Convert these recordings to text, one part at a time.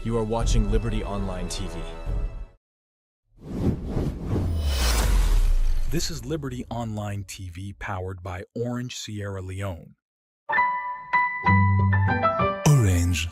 You are watching Liberty Online TV. This is Liberty Online TV powered by Orange Sierra Leone. Orange.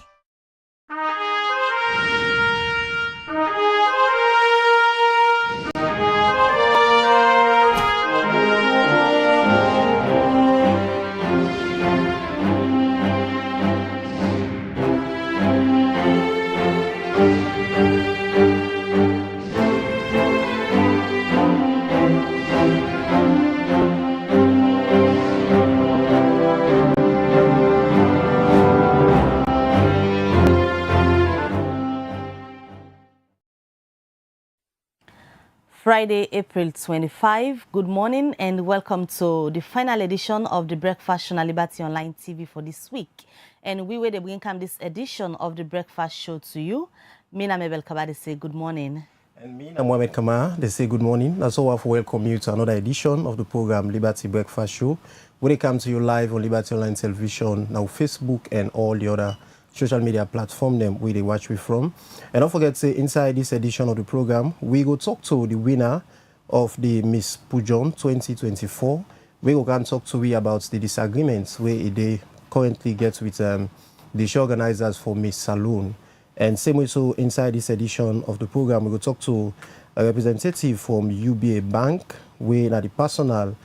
Friday, April 25. Good morning and welcome to the final edition of the Breakfast Show on Liberty Online TV for this week. And we will bring this edition of the Breakfast Show to you. Mina Mabel Kabadi say good morning. And me, I'm Mohamed Kamara. They say good morning. That's all I have to welcome you to another edition of the program Liberty Breakfast Show. When it comes to you live on Liberty Online Television, now Facebook and all the other social media platform them where they watch we from. And don't forget to say inside this edition of the program, we go talk to the winner of the Miss Pujehun 2024. We go can talk to we about the disagreements where they currently get with the show organizers for Miss Saloon. And same way so inside this edition of the program, we go talk to a representative from UBA Bank, where the personal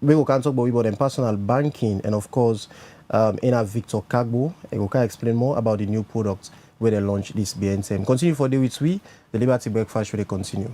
we go can talk about them personal banking, and of course in our Victor Kagbo, I will explain more about the new products where they launch this BNTM. Continue for the with we, the Liberty Breakfast show they continue.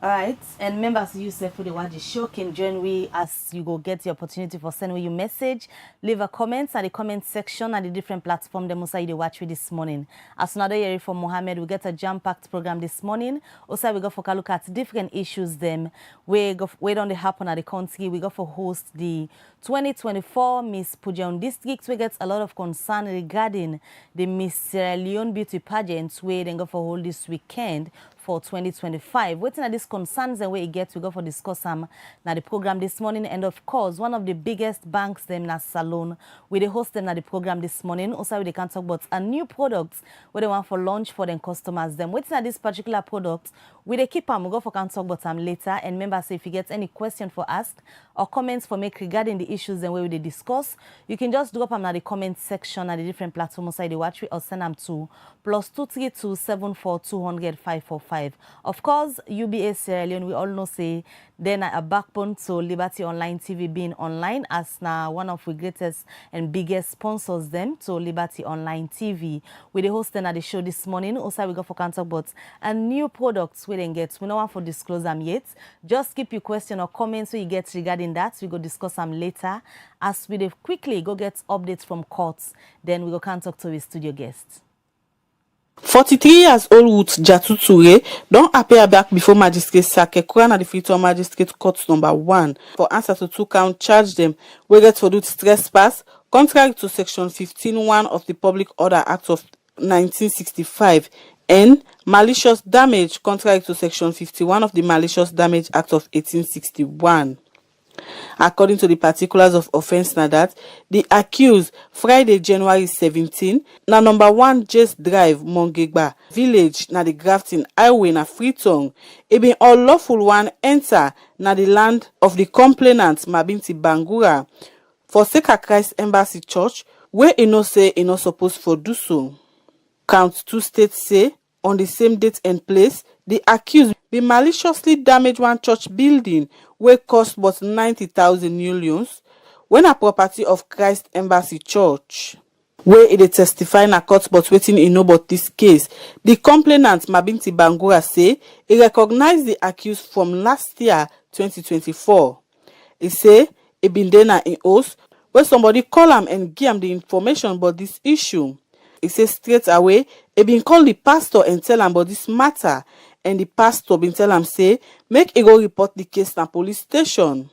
All right, and members, you say for the watch the show can join we as you go get the opportunity for sending you message, leave a comment at the comment section at the different platform them also you watch with this morning. As another year from Mohammed, we get a jam-packed program this morning. Also we go for a look at different issues them we go wait on the happen at the country. We go for host the 2024 Miss Pujehun district. We get a lot of concern regarding the Miss Sierra Leone beauty pageants where they go for hold this weekend for 2025. Waiting at these concerns and where it gets, we go for discuss now the program this morning. And of course, one of the biggest banks them na Salon, we they host them at the program this morning. Also, they can talk about a new product where they want for launch for them customers. Them waiting at this particular product, we they keep them. We go for can talk about them later. And remember, say if you get any question for ask or comments for make regarding the issues and where we they discuss, you can just drop them at the comment section at the different platforms side they watch or send them to +232 74 200 545. Of course, UBA Sierra Leone, we all know say then a backbone to Liberty Online TV being online as now one of the greatest and biggest sponsors them to Liberty Online TV. We the hosting at the show this morning. Also, we go for can talk about a new products we then get. We don't want to disclose them yet. Just keep your question or comments so you get regarding that. We go discuss them later as we quickly go get updates from courts. Then we go can talk to the studio guests. 43 years old Ruth Jatu Toure don't appear back before Magistrate Sake Kuran at the Freetown Magistrate Court number 1 for answer to 2 count charge them we get for do trespass contrary to section 15(1) of the Public Order Act of 1965 and malicious damage contrary to section 51 of the Malicious Damage Act of 1861. According to the particulars of offense na that, the accused Friday, January 17, na number 1 Jace Drive, Mongegba village na the Grafton Highway na Freetown, e been unlawful one enter na the land of the complainant Mabinti Bangura for sake of Christ Embassy Church, where e no say e no supposed for do so. Count 2 states say, on the same date and place, the accused be maliciously damaged one church building where cost but 90,000 millions when a property of Christ Embassy Church. Where it testify na court but waiting in know about this case. The complainant Mabinti Bangura say he recognized the accused from last year 2024. He say he been there in house where somebody call him and give him the information about this issue. He says straight away, he been call the pastor and tell him about this matter. And the pastor been tell him say, make he go report the case na police station.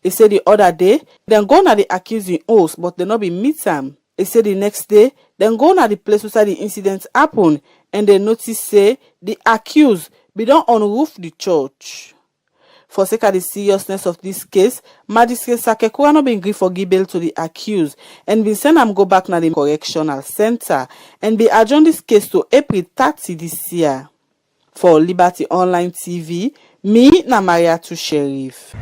He said the other day, then go na the accusing house, but they not be meet him. He said the next day, then go na the place where the incident happened, and they notice say the accused be don unroof the church. For sake of the seriousness of this case, Magistrate Sakekura no been gree for give bail to the accused and been send am go back na the correctional center and be adjourn this case to April 30 this year. For Liberty Online TV, me na Mariatu Sheriff.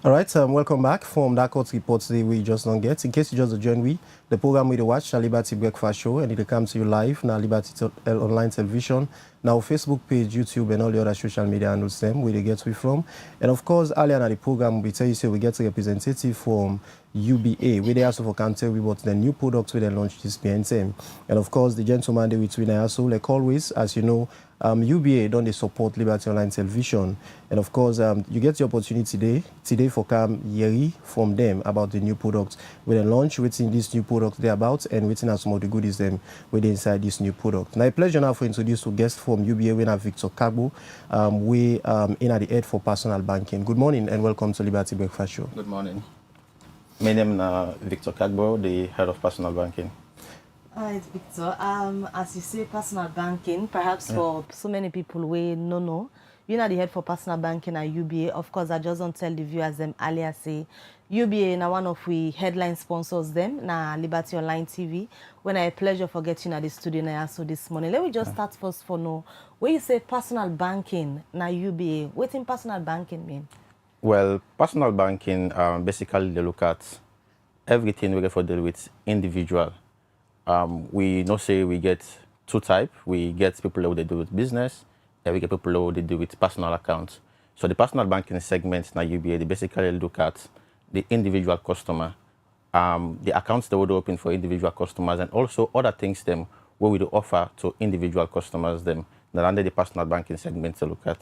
All right, welcome back from that court report today we just don't get. In case you just joined we, the program we watch, the Liberty Breakfast Show, and it comes to you live now Liberty Online Television, now Facebook page, YouTube, and all the other social media handles them where they get we from. And of course, earlier in the program, we tell you say we get a representative from UBA, where they also for can tell we about the new products where they launched this PNTM. And of course, the gentleman there between also, like always, as you know, UBA don't they support Liberty Online Television, and of course you get the opportunity today for come hear from them about the new products where they launch, waiting this new product they're about, and waiting out some of the goodies them where they inside this new product. Now a pleasure now for introduce to guest from UBA, we have Victor Kagbo, we in at the head for personal banking. Good morning and welcome to Liberty Breakfast Show. Good morning. My name is Victor Kagbo, the head of personal banking. All right, Victor. As you say, personal banking, perhaps for so many people we know, you're not the head for personal banking at UBA. Of course, I just don't tell the viewers them earlier say UBA now one of we headline sponsors them na Liberty Online TV. When I pleasure for getting at the studio now so this morning. Let me just start first for no. When you say personal banking na UBA, what in personal banking mean? Well, personal banking basically they look at everything we get for deal with individual. We not say we get two types. We get people who they do with business, and we get people who they do with personal accounts. So the personal banking segment now UBA, they basically look at the individual customer, the accounts they would open for individual customers, and also other things them where we do offer to individual customers them. That under the personal banking segment to look at.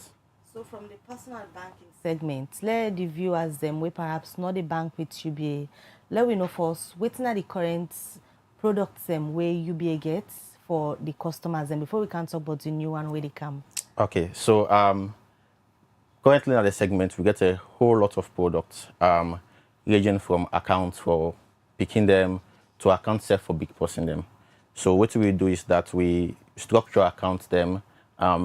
So from the personal banking segment, let the viewers them we perhaps not the bank with UBA. Let we know first what's not the current products them where UBA gets for the customers and before we can talk about the new one where they come. Okay, so currently in the segment we get a whole lot of products ranging from accounts for picking them to accounts set for big person them. So what we do is that we structure accounts them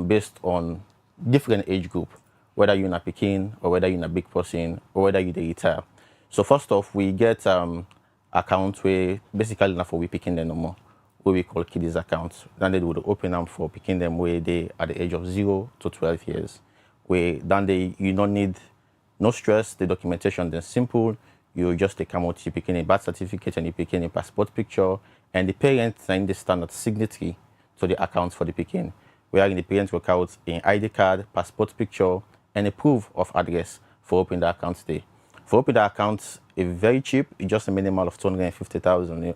based on different age group, whether you're in a picking or whether you're in a big person or whether you retire. So first off, we get accounts where basically not for we picking them no more, what we call kiddies accounts. Then they would open them for picking them where they at the age of 0 to 12 years. Where then you don't need no stress, the documentation then simple. You just take them out, you picking a birth certificate and you picking a passport picture, and the parents sign the standard signatory to the accounts for the picking. Where the parents work out an ID card, passport picture, and a proof of address for opening the accounts day. For opening the accounts, it's very cheap. It's just a minimal of 250,000,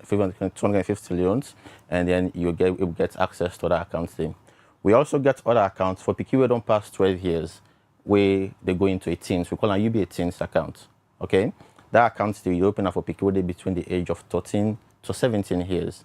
250 loans, and then you get access to the accounts day. We also get other accounts for people who don't pass 12 years, where they go into a teens. We call them UBA teens account. Okay, that account they open up for people between the age of 13 to 17 years.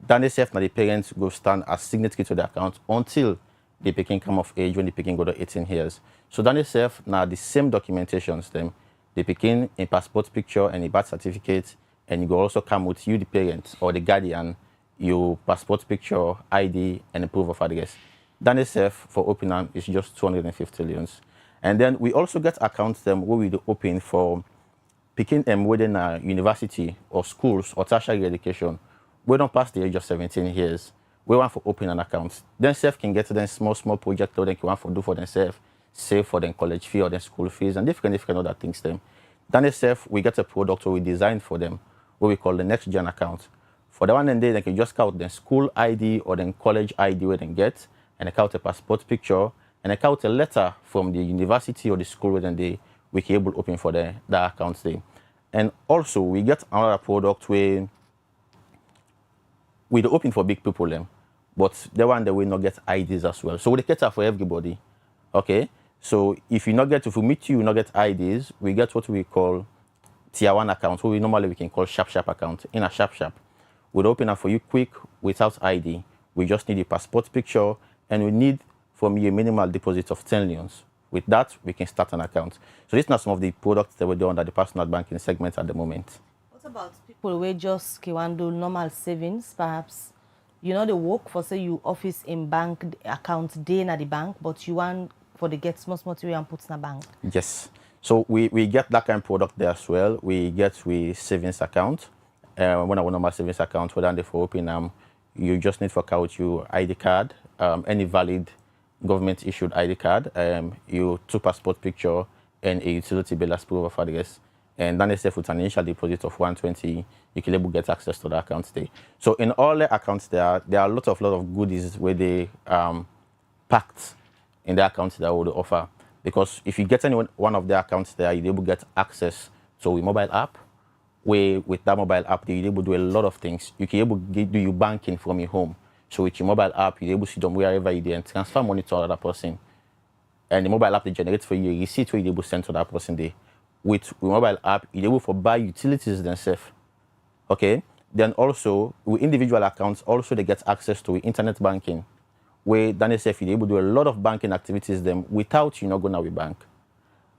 Then they say now the parents go stand as signatory to the account until the picking come of age when the picking go to 18 years. So then they say now the same documentations them. They picking a passport picture and a birth certificate, and you go also come with you the parent or the guardian, your passport picture, ID, and a proof of address. Then they say for opening is just 250 loans. And then we also get accounts them where we do open for picking them within a university or schools or tertiary education. We don't pass the age of 17 years. We want for open an account. Then self can get them small project that they want for do for themselves, save for their college fee or their school fees and different other things them. Then self we get a product where we design for them, what we call the next gen account. For the one and they can just count their school ID or their college ID where they get, and they count a passport picture, and they count a letter from the university or the school where we can able open for the accounts there. And also we get another product where we open for big people them, but the one that will not get IDs as well. So we cater for everybody. Okay. So if we meet you, not get IDs, we get what we call tier 1 accounts, what we can call sharp account. In a sharp, we'll open up for you quick without ID. We just need a passport picture and we need from you a minimal deposit of 10 loans. With that, we can start an account. So these are some of the products that we do under the personal banking segment at the moment. What about people who just want to do normal savings, perhaps you know the work for say you office in bank account day na the bank, but you want for the get small material and put in a bank. Yes. So we get that kind of product there as well. We get with savings account. When I want normal savings account, whether they for open you just need for count your ID card, any valid government issued ID card, your 2 passport picture and a utility bill as proof of address. And then they say with an initial deposit of 120, you can able get access to the account there. So in all the accounts there are a lot of goodies where they packed in the accounts that would offer. Because if you get any one of the accounts there, you're able to get access to a mobile app, where with that mobile app, you're able to do a lot of things. You can able to do your banking from your home. So with your mobile app, you're able to see them wherever you do and transfer money to another person. And the mobile app, they generate for you a receipt where you're able to send to that person there. With mobile app, you're able to buy utilities themselves. Okay? Then also, with individual accounts, also they get access to internet banking, where Daniel said you're able to do a lot of banking activities them without you not going to a bank.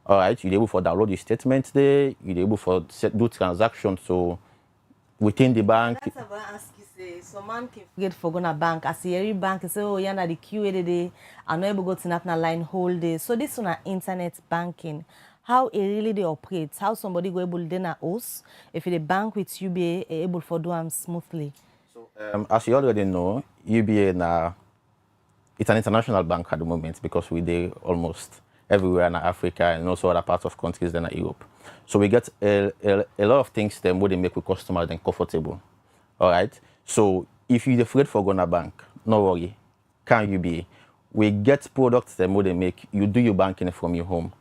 All right, you're able to download your statements there, you're able to do transactions so within the bank. That's what I ask you say. Some man can forget for going to bank. I see every bank say, oh, you're not the queue today. I'm not able to go to that line whole day. So this one internet banking. How it really they operate? How somebody go able to then us if the bank with UBA able to do them smoothly? So as you already know, UBA it's an international bank at the moment because we do almost everywhere in Africa and also other parts of countries than Europe. So we get a lot of things them where they make with customers then comfortable. All right. So if you're afraid for going to bank, no worry. Can UBA? We get products them where they make you do your banking from your home.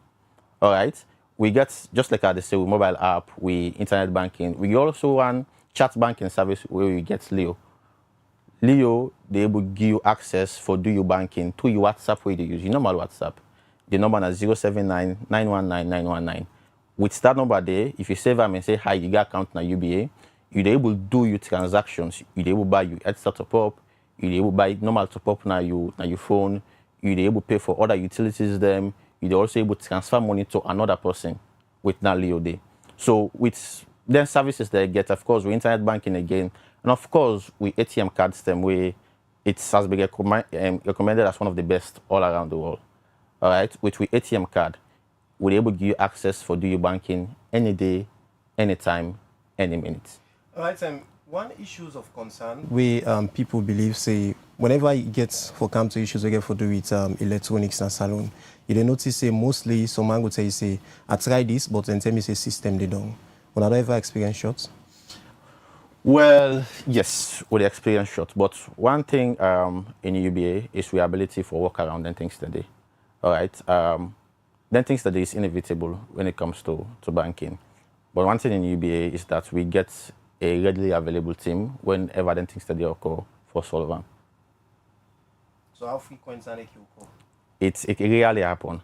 All right. We get just like I say with mobile app, we internet banking. We also want chat banking service where we get Leo. Leo, they able to give you access for do your banking to your WhatsApp where you use your normal WhatsApp. The number is 079 919 919. With that number there, if you save them and say hi, you got account na UBA, you're able to do your transactions. You're able to buy your headset top up, you're able to buy normal top up na your phone, you're able to pay for other utilities them, you're also able to transfer money to another person with that Leo there. So with then services they get, of course, with internet banking again. And of course, with ATM cards, them where it has been recommended as one of the best all around the world. All right, with ATM card, we're able to give you access for do your banking any day, anytime, any minute. All right, one issues of concern where people believe say whenever it gets for come to issues we get for do with electronics and salon, you notice say mostly some man would say I try this, but then tell me say system they don't. When I ever experience shots. Well, yes, with the experience shot. But one thing in UBA is the ability for workaround and things today. All right. Then things that is inevitable when it comes to banking. But one thing in UBA is that we get a readily available team whenever then things that they occur for solving. So how frequent is that occur? It rarely happen.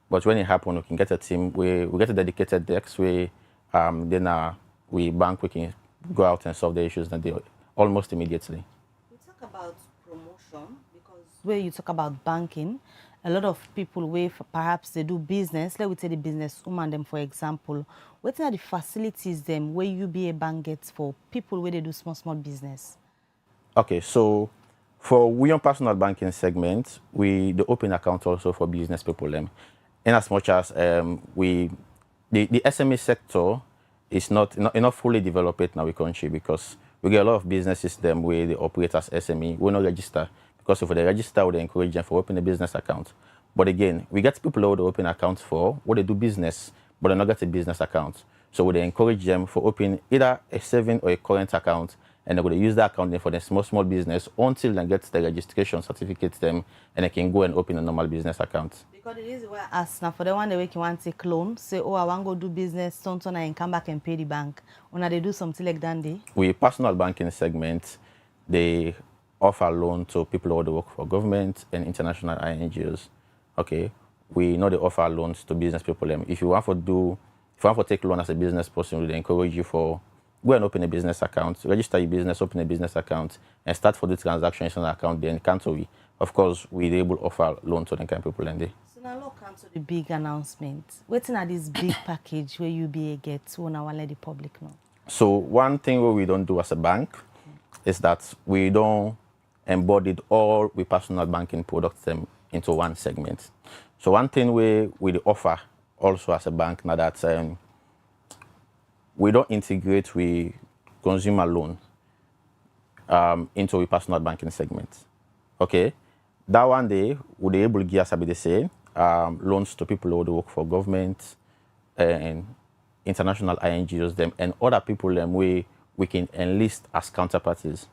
But when it happens, we can get a team where we get a dedicated desk where then we bank, we can go out and solve the issues that they almost immediately. We talk about promotion because where you talk about banking, a lot of people where perhaps they do business, let me say the business woman them for example, what are the facilities them where UBA bank gets for people where they do small business? Okay, so for we on personal banking segment, we the open account also for business people them. In as much as the SME sector is not fully developed in our country because we get a lot of businesses them where they operate as SME. We not register because if they register, we encourage them for open a business account. But again, we get people who they open accounts for what they do business, but they not get a business account. So we encourage them for open either a saving or a current account, and they're going to use that account for the small business until they get the registration certificate them, and they can go and open a normal business account. Because the reason why I ask now for the one the way you want to take loan, say, oh, I want to go do business, something and come back and pay the bank. When they do something like that, we personal banking segment, they offer loan to people who work for government and international NGOs. Okay, we know they offer loans to business people. If you want to take loan as a business person, we encourage you for go and open a business account, register your business, open a business account, and start for the transactions on the account. Then cancel we. Of course, we're able to offer loan to the kind of people and they. So now look cancel the big announcement. Waiting at this big package where UBA gets when I want to let the public know. So one thing what we don't do as a bank is that we don't embodied all we personal banking products them into one segment. So one thing we offer also as a bank now that we don't integrate with consumer loan into a personal banking segment. Okay, that one day would be able to give us the same loans to people who work for government and international INGOs them and other people them we can enlist as counterparties.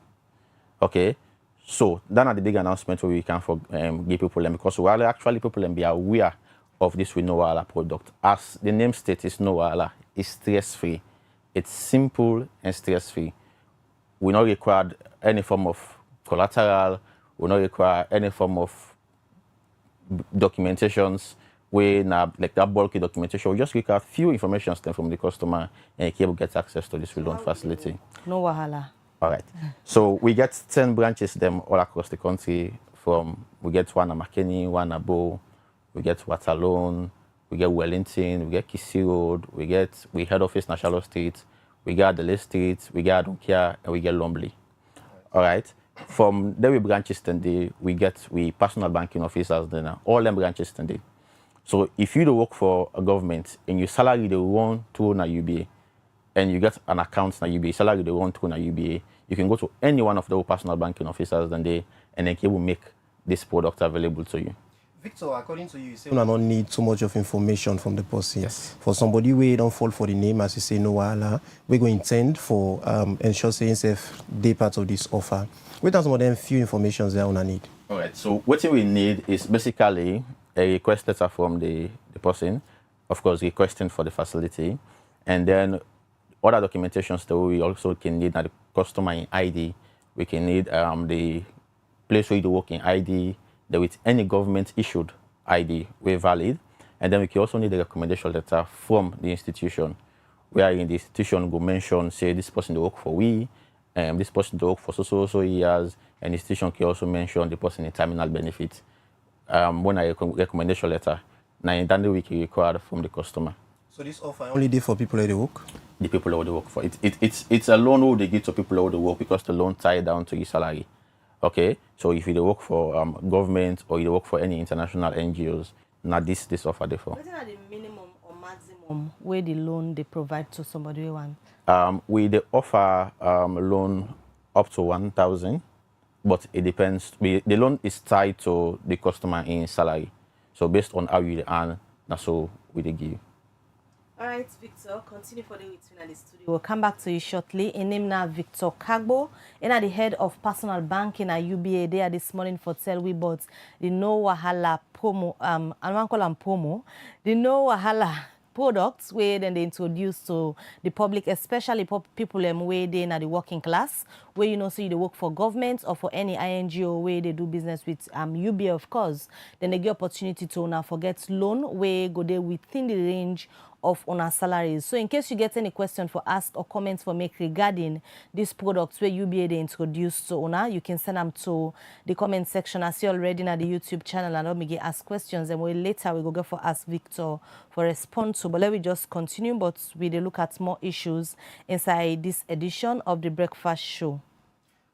Okay, so that are the big announcement where we can for give people them because while actually people them be aware of this with no wahala product. As the name states, is no wahala. It's stress-free. It's simple and stress-free. We not require any form of collateral. We not require any form of documentations. We not like that bulky documentation. We just require few information from the customer and he will get access to this loan facility. No wahala. All right. So we get 10 branches them all across the country. We get one at McKinney, one at Bow, we get Waterloo, we get Wellington, we get Kissy Road, we head office National Street, we get Adelaide Street, we get Adonkia, and we get Lumley. All right. From there we branches today, we personal banking officers then all them branches today. So if you do work for a government and your salary they run through na UBA, and you get an account na UBA, salary they run through na UBA, you can go to any one of the personal banking officers then they will make this product available to you. Victor, according to you say you don't need too much of information from the person. Yes. For somebody where don't fall for the name, as you say, no wahala, we're going to intend for ensure saying safe day part of this offer. We have some of them few informations that we need. All right. So what we need is basically a request letter from the person, of course, requesting for the facility, and then other documentations that we also can need the customer in ID. We can need the place where you work in ID. That with any government issued ID we're valid, and then we can also need a recommendation letter from the institution, where in the institution will mention say this person they work for this person they work for so years, and the institution can also mention the person in terminal benefit. When I recommendation letter, now in that we can require from the customer. So this offer only did for people that work? The people who they work for. It's a loan who they give to people who they work because the loan tied down to your salary. Okay, so if you work for government or you work for any international NGOs, now this offer there for. What are the minimum or maximum where the loan they provide to somebody who want? We they offer loan up to 1,000, but it depends. The loan is tied to the customer in salary, so based on how you earn, that's all we they give. All right, Victor, continue for the week in the studio. We'll come back to you shortly. In name now, Victor Kagbo, and at the head of personal banking at UBA. They are this morning for tell we about the no wahala promo. I want call them promo. The no wahala products where then they introduce to the public, especially people where they in the working class, where you know so you work for government or for any INGO where they do business with UBA of course. Then they get opportunity to now forget loan where go there within the range of on our salaries. So in case you get any question for ask or comments for make regarding these products where UBA they introduced to Ona, you can send them to the comment section as you already on the YouTube channel and let me get ask questions and later we go for ask Victor for response to. But let me just continue, but we look at more issues inside this edition of the Breakfast Show.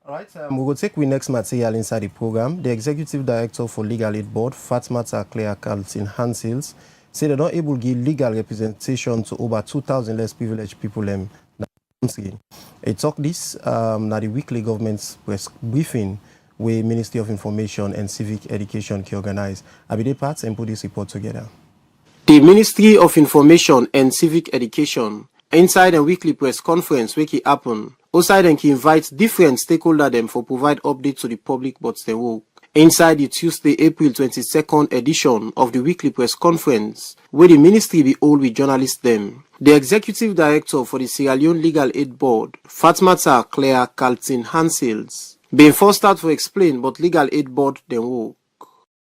All right, we will take the next material inside the program. The Executive Director for Legal Aid Board, Fatmata Claire Carlton Hansils, say they're not able to give legal representation to over 2,000 less privileged people in the country. I talk this now the weekly government's press briefing where Ministry of Information and Civic Education can organize. I be the parts and put this report together. The Ministry of Information and Civic Education inside a weekly press conference where it happen. Outside and he invites different stakeholders them for provide updates to the public but they work. Inside the Tuesday, April 22nd edition of the weekly press conference, where the ministry be all with journalists them, the executive director for the Sierra Leone Legal Aid Board, Fatmata Claire Carlton Hansils, been forced out to explain but Legal Aid Board then work.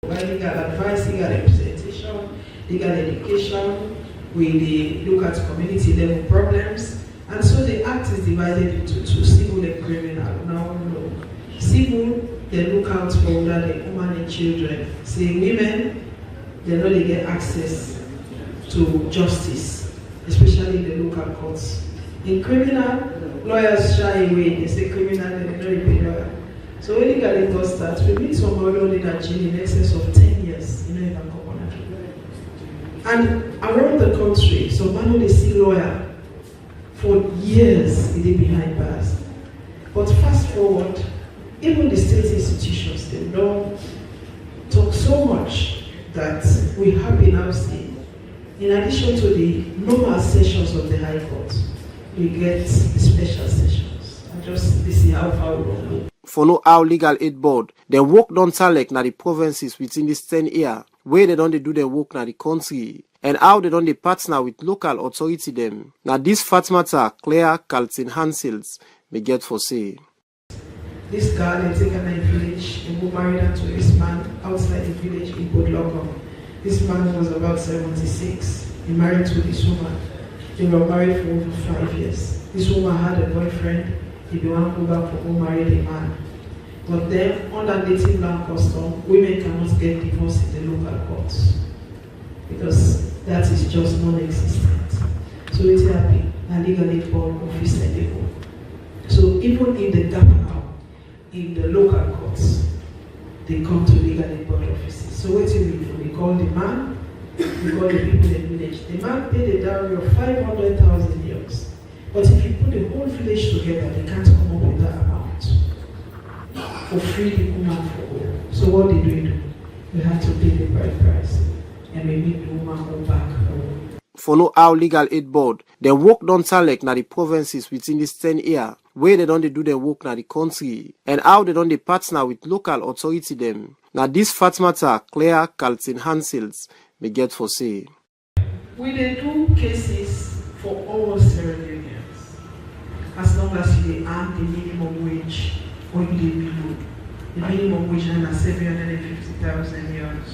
Legal advice, legal representation, legal education, we look at community level problems, and so the act is divided into two, civil and criminal. Now, no. Civil, they look out for the women and children. See, women, they know they get access to justice, especially in the local courts. In criminal, lawyers shy away. They say criminal, they know they pay lawyer. So when legal aid board starts, we meet somebody only in jail in excess of 10 years. You know, if I'm and around the country, so man they see lawyer for years they behind bars. But fast forward, even the state institutions, they don't talk so much that we have been now seeing. In addition to the normal sessions of the High Court, we get the special sessions. And just to see how far we will go. For no how legal aid board, they work don select na the provinces within this 10 year, where they don't do their work na the country, and how they don't partner with local authority them. Now this fat matter, Claire Carlton Hansels may get for say. This girl they take her in village and go married her to this man outside the village in Bodlogo. This man was about 76. He married to this woman. They were married for over 5 years. This woman had a boyfriend. He didn't want to go back for go marry the man. But then, under native land custom, women cannot get divorced in the local courts because that is just non-existent. So it's happy. And legal aid board office level. So even in the gap now, in the local courts, they come to legal aid board offices. So what do we do? We call the man, we call the people in the village. The man paid a dowry of 500,000 euros. But if you put the whole village together, they can't come up with that amount. For free, the woman for all. So what did we do? We had to pay the bride price. And we make the woman go back home. For no how legal aid board, they work don select na the provinces within this 10 year, where they don't do their work na the country, and how they don't partner with local authority them. Now this fat matter, Claire Carlton Hansels may get for say. We dey do cases for all Sierra Leoneans, as long as you earn the minimum wage or you dey below. The minimum wage now is 750,000 euros.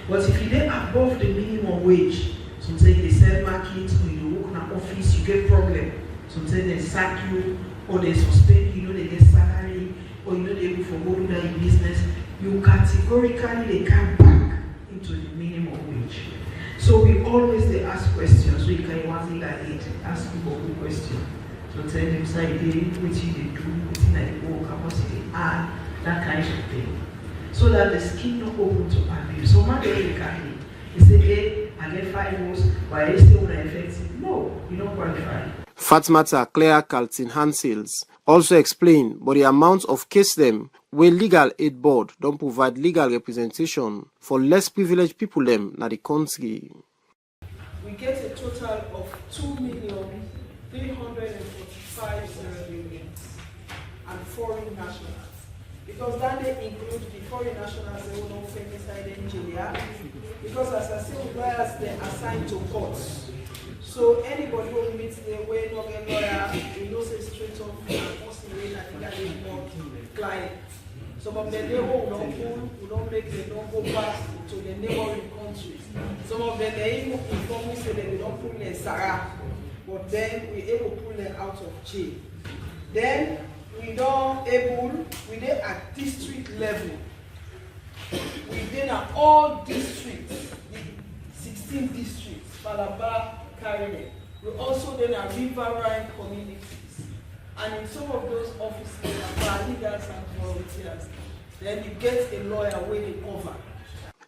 But if you dey above the minimum wage, sometimes they sell market or you work in an office, you get problem. Sometimes they sack you or they suspend you, they get salary, or they able for go do that business. You categorically they come back into the minimum wage. So we always they ask questions. So you can want that aid, ask people good question. So tell them say what you they do, what they work, how much they earn, that kind of thing. So that the skin not open to abuse. So man they carry. They say, hey, I get 5 votes, but I still want to effective. No, you don't qualify. Fatmata Claire Carlton Hansels also explained but the amount of case them where legal aid board don't provide legal representation for less privileged people them na the country. We get a total of 2,345,000 Sierra Leoneans and foreign nationals. Because that they include the foreign nationals they will not femicide in Nigeria. Because as I say, lawyers they assigned to courts. So anybody who meets the way not a lawyer, we know say straight off and possibly that they not client. Some of them they don't make they don't go back to the neighboring countries. Some of them they even inform me say they don't pull their Sarah, but then we able to pull them out of jail. Then we did at district level. We did at all districts, the 16 districts, Malabar, Caribbean. We also did at riverine communities. And in some of those offices, paralegals and volunteers, then you get a lawyer where they cover.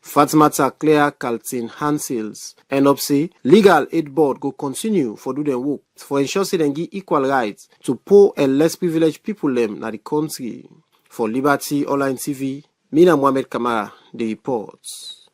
Fatmata Claire Carlton Hansels end up say legal aid board go continue for do their work for ensure say them give equal rights to poor and less privileged people them na the country. For Liberty Online TV, Mina Mohamed Kamara, the reports.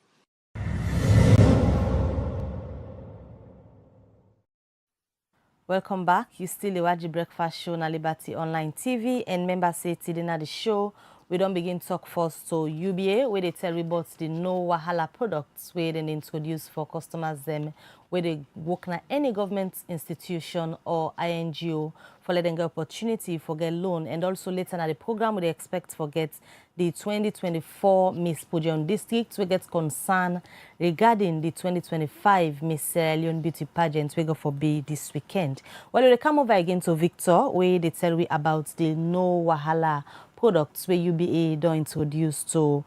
Welcome back. You still Iwaji Breakfast Show na Liberty Online TV, and members say today na the show. We don't begin talk first to UBA, where they tell you about the no wahala products where they introduce for customers them, where they work na any government institution or INGO for letting get opportunity for get loan, and also later na the program where they expect for get the 2024 Miss Pujehun district we get concern regarding the 2025 Miss Leone beauty pageant we go for be this weekend. Well, they come over again to Victor, where they tell we about the no wahala products where UBA don't introduce to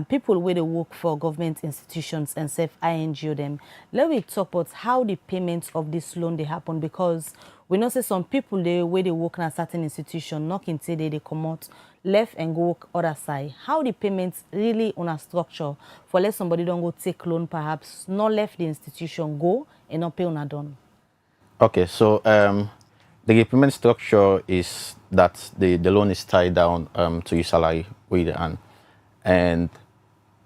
people where they work for government institutions and self-INGO them. Let me talk about how the payments of this loan they happen, because we know say some people they where they work in a certain institution, knocking say they come out left and go work other side. How the payments really on a structure for let somebody don't go take loan perhaps not left the institution go and not pay on a done. Okay, so the repayment structure is that the loan is tied down to your salary with the earn. And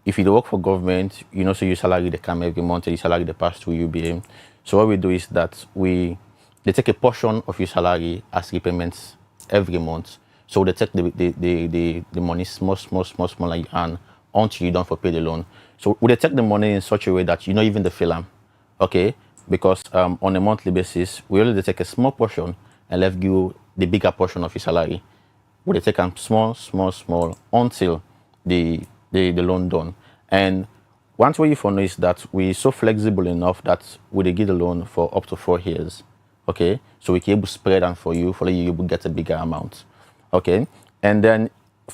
if you work for government, you know, so your salary they come every month, your salary they pass through UBA. So what we do is that they take a portion of your salary as repayments every month. So they take the money small like you earn until you don't for pay the loan. So they take the money in such a way that you know even the film, okay? Because on a monthly basis, we only take a small portion and left you the bigger portion of your salary. We take them small until the loan done. And once we know is that we're so flexible enough that we give the loan for up to 4 years. Okay, so we can able to spread them for you able to get a bigger amount. Okay, and then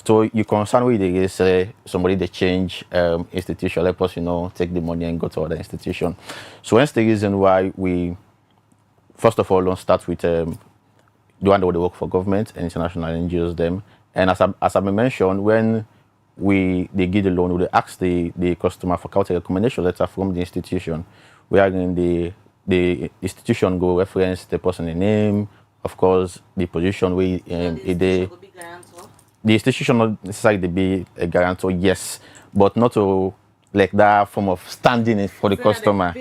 so you concern with the say somebody they change institution, let us take the money and go to other institution. So that's the reason why we first of all don't start with the one that would work for government and international NGOs them. And as I mentioned, when they give the loan, we ask the customer for a recommendation letter from the institution. We are in the institution go reference the person name, of course, the position the institution not necessarily be a guarantor, yes, but not to like that form of standing for the customer.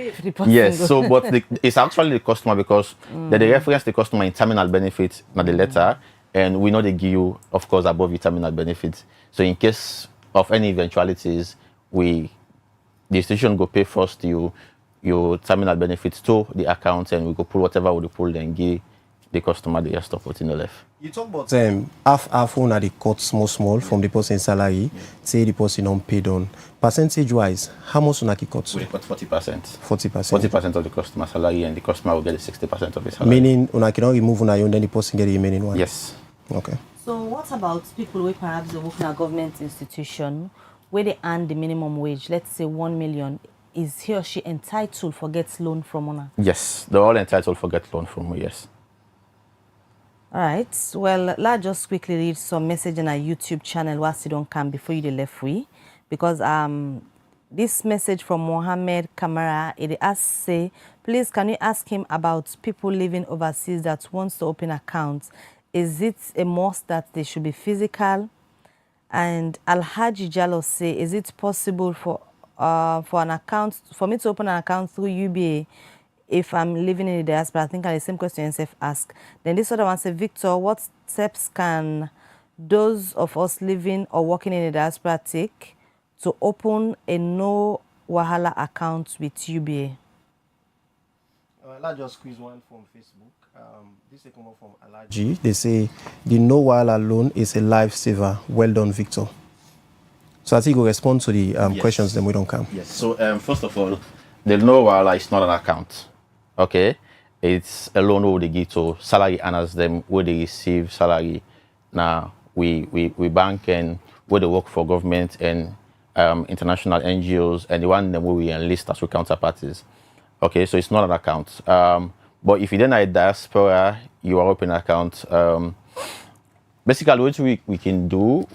Yes, so but it's actually the customer because they reference the customer in terminal benefits, not the letter, and we know they give you, of course, above the terminal benefits. So in case of any eventualities, the institution go pay first your terminal benefits to the account, and we go pull whatever we pull and give the customer the rest of what's in the left. You talk about half on the cut small from the person's salary, say the person on paid on. Percentage wise, how much on the cut? We cut 40%. 40%. 40% of the customer salary, and the customer will get 60% of his salary. Meaning, on cannot remove on and then the person get the remaining one. Yes. Okay. So what about people who perhaps they work in a government institution where they earn the minimum wage, let's say 1 million? Is he or she entitled for get loan from owner? Yes, they're all entitled for get loan from me, yes. All right. Well, let's just quickly read some message on our YouTube channel whilst you don't come before you left free. Because this message from Mohammed Kamara, it asks, say, please can you ask him about people living overseas that wants to open accounts? Is it a must that they should be physical? And Alhaji Jallo say, is it possible for me to open an account through UBA if I'm living in the diaspora? I think the same question NSF asked. Then this other one says, Victor, what steps can those of us living or working in the diaspora take to open a no wahala account with UBA? Let's just squeeze one from Facebook. This is coming from Alaji. They say the no wahala loan is a lifesaver. Well done, Victor. So I think we'll respond to the Yes. questions, then we don't come. Yes. So first of all, the no wahala is not an account. Okay, it's a loan where they give to salary earners them where they receive salary. Now we bank and where they work for government and international NGOs, and the one where we enlist as counterparties. Okay, so it's not an account. But if you then are a diaspora, you are open an account. Basically, what we can do,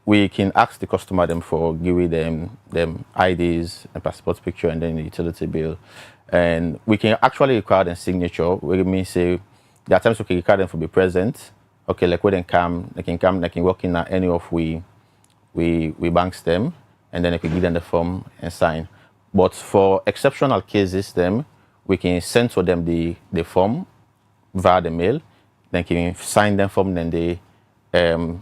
we can ask the customer them for giving them IDs, a passport picture, and then the utility bill. And we can actually require them signature. We mean say there are times we can require them to be present. Okay, like when they can work in any of we banks them, and then they can give them the form and sign. But for exceptional cases, we can send to them the form via the mail. Then can sign them form, then they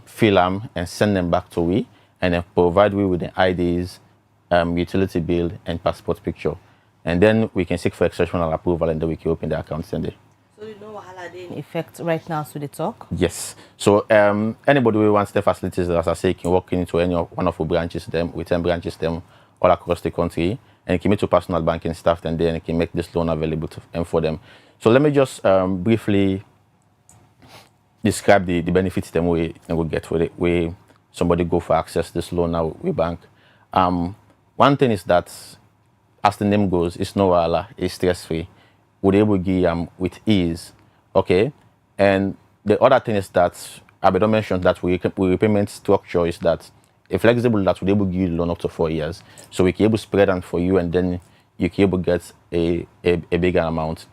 fill them and send them back to we, and then provide we with the IDs, utility bill, and passport picture. And then we can seek for exceptional approval, and then we can open the account Sunday. So you know wahala dey in effect right now, so they talk? Yes. So anybody who wants the facilities, as I say, can walk into any one of our branches, with 10 branches all across the country, and can meet to personal banking staff, and then can make this loan available for them. So let me just briefly describe the benefits them we get with it. Where somebody go for access this loan now we bank. One thing is that as the name goes, it's no wahala, it's stress-free. We're able to give with ease, okay? And the other thing is that, I better mention that we repayment structure is that a flexible that we're able to give loan up to 4 years. So we can able to spread them for you and then you can able to get a bigger amount.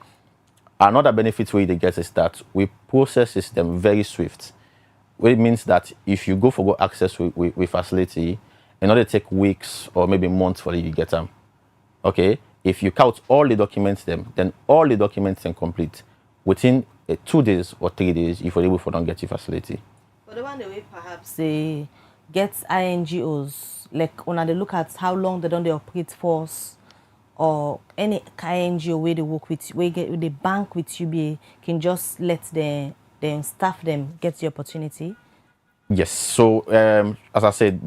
Another benefit we get is that we process them very swift. Which means that if you go for go access with facility, in order to take weeks or maybe months for you to get them. Okay? If you count all the documents then all the documents can complete within 2 days or 3 days if you're able to don't get your facility. But the one way perhaps they get INGOs, like when they look at how long they operate for us, or any INGO where they work with, where the bank with UBA can just let the staff them get the opportunity? Yes. So as I said,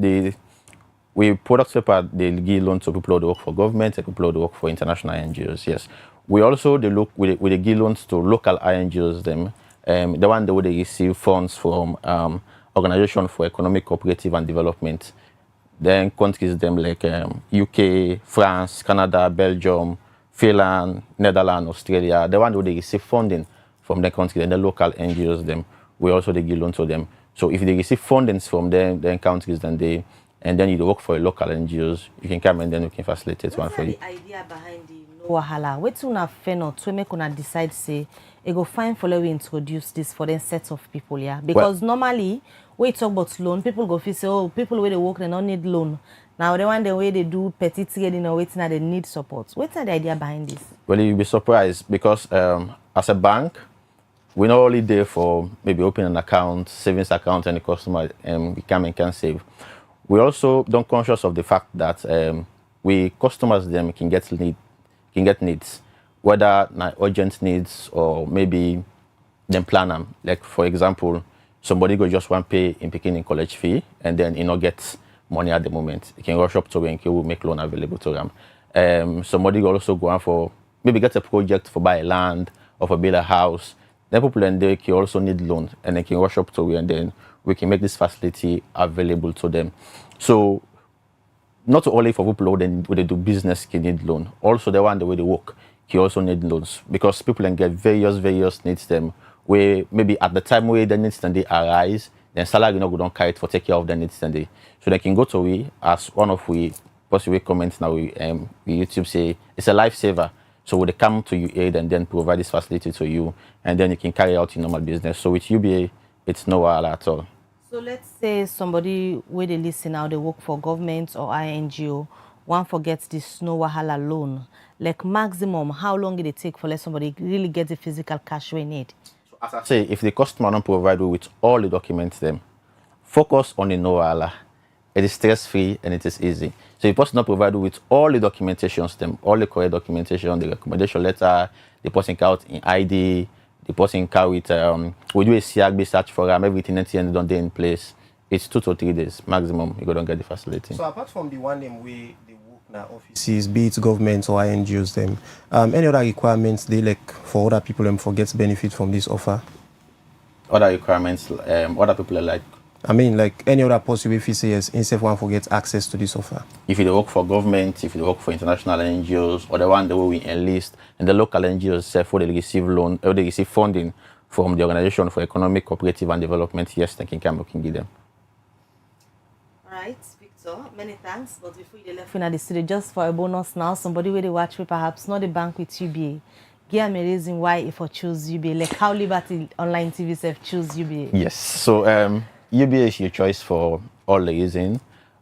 we product paper they give loan to people who work for government and people who work for international INGOs. Yes. We also look with the give loans to local INGOs them. The one where they receive funds from Organization for Economic Cooperative and Development. Then countries them like UK, France, Canada, Belgium, Finland, Netherlands, Australia. The one where they receive funding from the country and the local NGOs them. We also they give loan to them. So if they receive fundings from them countries, then you work for a local NGOs, you can come and then we can facilitate one for you. What's the idea behind the no wahala? What's una feno to make una decide say it go fine for we introduce this for the set of people, yeah? Because normally when you talk about loan, people go feel say, oh, people where they work they don't need loan. Now the one the way they do petty trading or waiting they need support. What's the idea behind this? Well, you'll be surprised because as a bank, we're not only there for maybe opening an account, savings account, and the customer can save. We also don't conscious of the fact that we customers them can get needs, whether urgent needs or maybe them plan them. Like for example, somebody go just want pay in picking in college fee and then get money at the moment. You can rush up to and will make loan available to them. Somebody will also go on for maybe get a project for buy a land or for build a house. Then people and they can also need loan and they can rush up to and then we can make this facility available to them. So not only for people who they do business can need loan, also the one the way they work can also need loans because people can get various needs them where maybe at the time where the needs then they arise, then salary don't carry it for take care of the needs then they. So they can go to we as one of we possibly comments now we YouTube say it's a lifesaver. So would they come to you aid and then provide this facility to you and then you can carry out your normal business. So with UBA it's no wahala at all. So let's say somebody where they listen now, they work for government or INGO, one forgets this no wahala loan. Like maximum, how long did it take for let somebody really get the physical cash we need? So as I say, if the customer don't provide you with all the documents them, focus on the no wahala. It is stress-free and it is easy. So if the person not provide you with all the documentations them, all the correct documentation, the recommendation letter, the person out in ID, the person carry with we do a CRB search for them, everything at the end don't in place. It's 2 to 3 days maximum you go don't get the facility. So apart from the one name we they work now offices, be it government or INGOs them, any other requirements they like for other people and forget benefit from this offer? Other requirements other people are like I mean, like any other possible FCS, instead one forgets access to this offer. If you work for government, if you work for international NGOs, or the one that we enlist, and the local NGOs for they receive loan or they receive funding from the Organization for Economic Cooperative and Development, yes, they can come, we can give them. All right, Victor, many thanks. But before you left in the studio, just for a bonus now, somebody where they watch me perhaps not the bank with UBA. Give me a reason why if I choose UBA, like how Liberty Online TV self choose UBA. Yes, so UBA is your choice for all the reasons.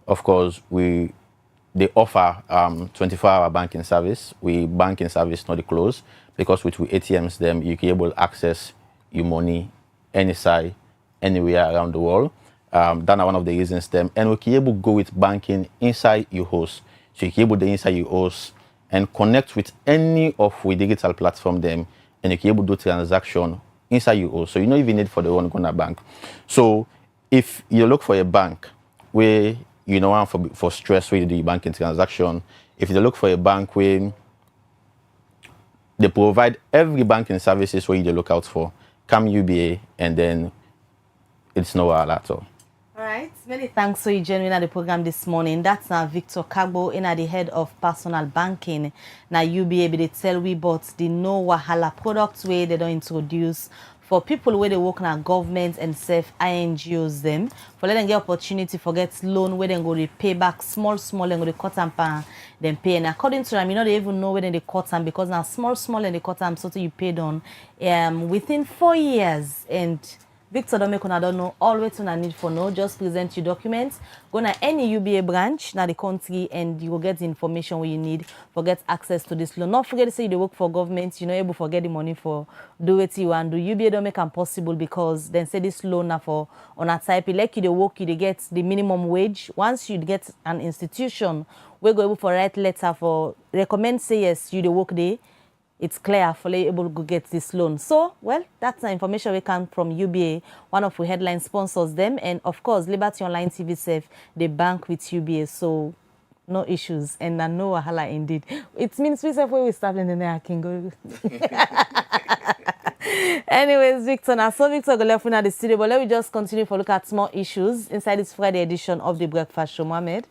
Of course, they offer 24-hour banking service. We banking service not the close because with ATMs them you can able to access your money any side, anywhere around the world. That's one of the reasons them, and we can able to go with banking inside your host. So you can able to inside your host and connect with any of we digital platform them, and you can able to do transaction inside your host. So you don't even need for the one going to bank. So if you look for a bank where you know for stress where you do your banking transaction, if you look for a bank where they provide every banking services where you look out for, come UBA and then it's no wahala at all. All right, many thanks for you joining at the program this morning. That's now Victor Kagbo, in at the head of personal banking. Now you be able to tell we bought the no wahala products where they don't introduce for people where they work in our government and self INGOs them. For let them get opportunity for get loan where they go to pay back small and go to cut and then pay. And according to them, they even know when they cut them because now small and they cut them so you paid on within 4 years. And Victor don't make una don't know all what una need for no. Just present your documents. Go to any UBA branch na the country and you will get the information what you need for get access to this loan. Not forget to say you work for government, you're not able to get the money for do what you want. Do UBA don't make them possible because then say this loan na for on a type like you they work, you they get the minimum wage. Once you get an institution, we go able for write letter for recommend say yes, you they work there. It's clear for able to get this loan. So, well, that's the information we come from UBA. One of the headline sponsors them. And, of course, Liberty Online TV safe, they bank with UBA. So, no issues. And no wahala indeed. It means we say where we start in the I can go. Anyways, Victor, now so Victor go left at the studio. But let me just continue for look at more issues inside this Friday edition of the Breakfast Show. Mohammed.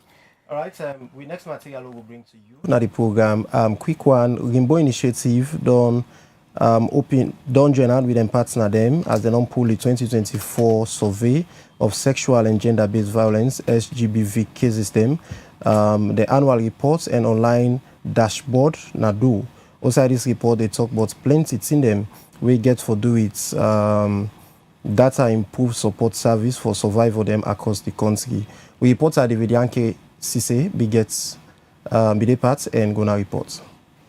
All right, we next material we will bring to you. Now the program, quick one, Rainbow Initiative don't join out with them partner them as they don't pull the 2024 survey of sexual and gender-based violence SGBV cases them, the annual reports and online dashboard now do. Also this report they talk about plenty in them we get for do it data improve support service for survival them across the country. We report at the Vidianke CC begets Bide Parts and Gona reports.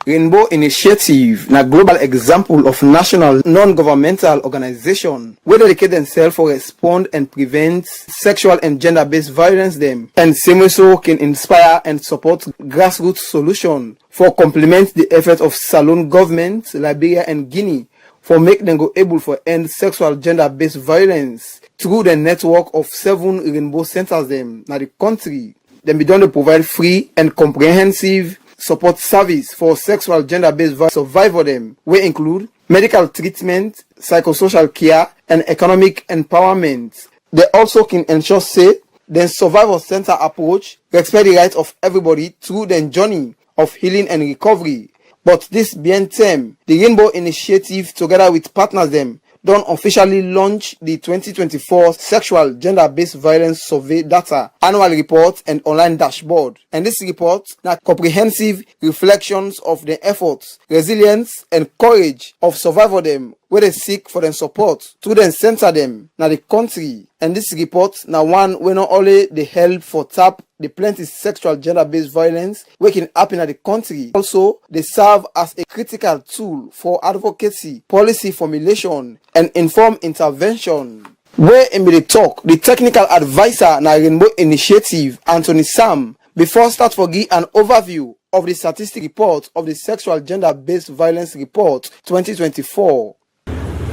Rainbow Initiative na global example of national non-governmental organization where dedicate themselves for respond and prevent sexual and gender-based violence them and same so can inspire and support grassroots solution for complement the effort of Salon government, Liberia and Guinea for make them go able for end sexual gender-based violence through the network of 7 Rainbow centers them na the country. Them be done to provide free and comprehensive support service for sexual gender-based violence survivor them, which include medical treatment, psychosocial care, and economic empowerment. They also can ensure say the survival center approach respect the rights of everybody through the journey of healing and recovery. But this being term, the Rainbow Initiative together with partners them don't officially launch the 2024 Sexual Gender-Based Violence Survey Data Annual Report and Online Dashboard. And this report now comprehensive reflections of the efforts, resilience, and courage of survivor them where they seek for them support to then center them now the country. And this report now one where not only they help for tap the plenty sexual gender-based violence where can happen at the country. Also, they serve as a critical tool for advocacy, policy formulation, and informed intervention. Where in the talk, the technical advisor na Rainbow Initiative, Anthony Sam, before start for give an overview of the statistic report of the Sexual Gender-Based Violence Report 2024.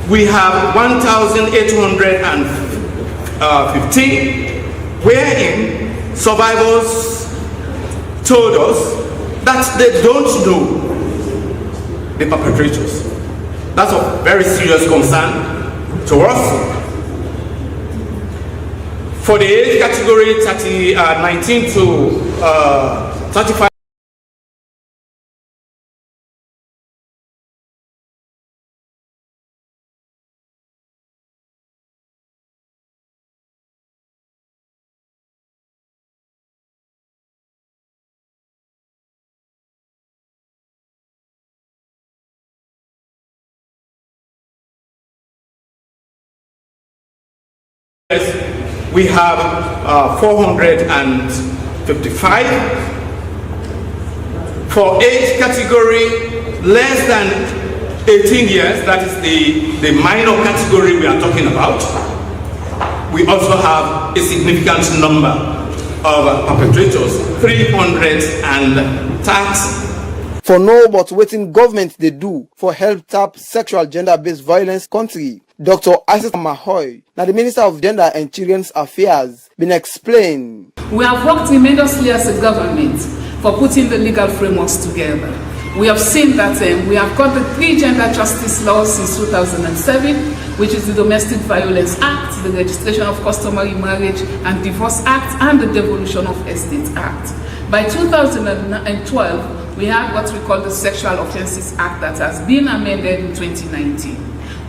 We have 1,815, wherein survivors told us that they don't know the perpetrators. That's a very serious concern to us. For the age category 19 to 35, we have 455. For age category less than 18 years, that is the minor category we are talking about, we also have a significant number of perpetrators, 330. For no but waiting government they do for help tap sexual gender-based violence country, Dr. Isaac Mahoy, now the Minister of Gender and Children's Affairs, been explained. We have worked tremendously as a government for putting the legal frameworks together. We have seen that we have got the 3 gender justice laws since 2007. which is the Domestic Violence Act, the Registration of Customary Marriage and Divorce Act, and the Devolution of Estates Act. By 2012, we had what we call the Sexual Offences Act that has been amended in 2019.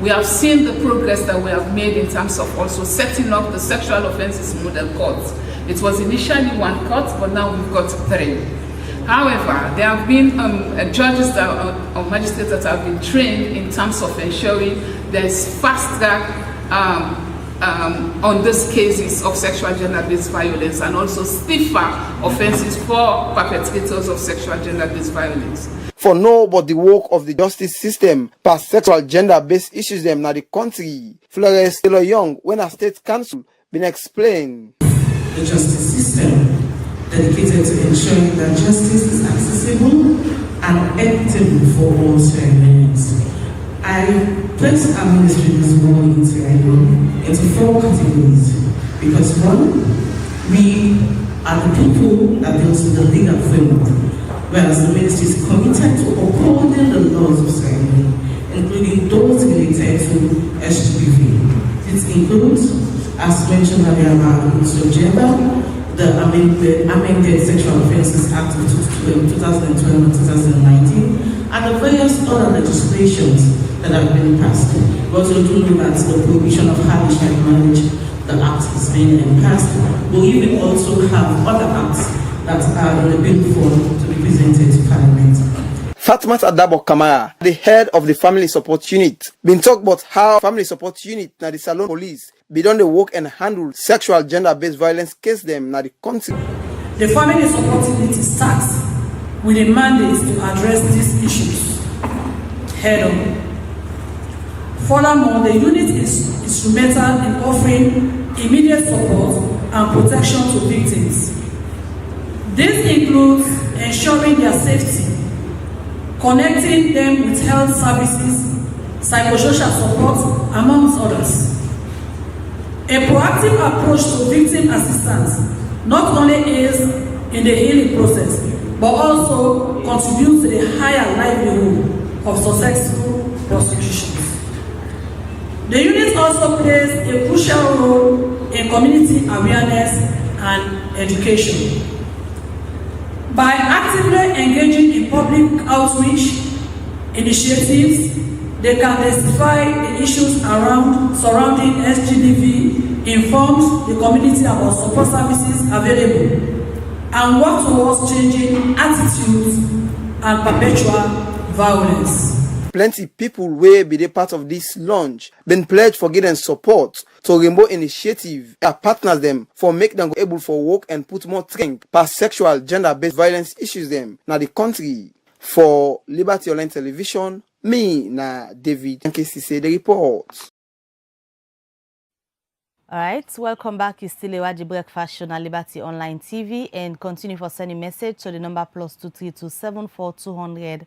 We have seen the progress that we have made in terms of also setting up the Sexual Offences Model Courts. It was initially 1 court, but now we've got 3. However, there have been judges or magistrates that have been trained in terms of ensuring there's fast track on these cases of sexual gender-based violence, and also stiffer offenses for perpetrators of sexual gender-based violence. For no but the work of the justice system past sexual gender-based issues them na the country. Flores Taylor Young, when a state council, been explained. The justice system dedicated to ensuring that justice is accessible and equitable for all Sierra-Leoneans. I place our ministry this morning in Sierra Leone into 4 categories, because 1, we are the people that deals with the legal framework, whereas the ministry is committed to upholding the laws of Sierra Leone, including those related to SGBV. This includes, as mentioned earlier, about the Ministry of Gender, the amended Sexual Offences Act of 2012 and 2019, and the various other legislations that have been passed. We also do know that the prohibition of high child marriage, the act is being passed. We even also have other acts that are in the bill form to be presented to Parliament. Fatmat Adabo Kamara, the head of the Family Support Unit, been talk about how Family Support Unit na the Salon Police be done the work and handle sexual gender-based violence case them na the country. The Family Support Unit is tasked with a mandate to address these issues head on. Furthermore, the unit is instrumental in offering immediate support and protection to victims. This includes ensuring their safety, connecting them with health services, psychosocial support, amongst others. A proactive approach to victim assistance not only aids in the healing process, but also contributes to the higher livelihood of successful prosecutions. The unit also plays a crucial role in community awareness and education. By actively engaging in public outreach initiatives, they can identify the issues surrounding SGBV, informs the community about support services available, and work towards changing attitudes and perpetual violence. Plenty people will be the part of this launch been pledged for getting support to Rainbow Initiative that partners them for make them able for work and put more strength past sexual gender-based violence issues them na the country. For Liberty Online Television, me na David NKCC the report. All right, welcome back. It's still Iwaji Breakfast Show on Liberty Online TV, and continue for sending message to the number +232 74200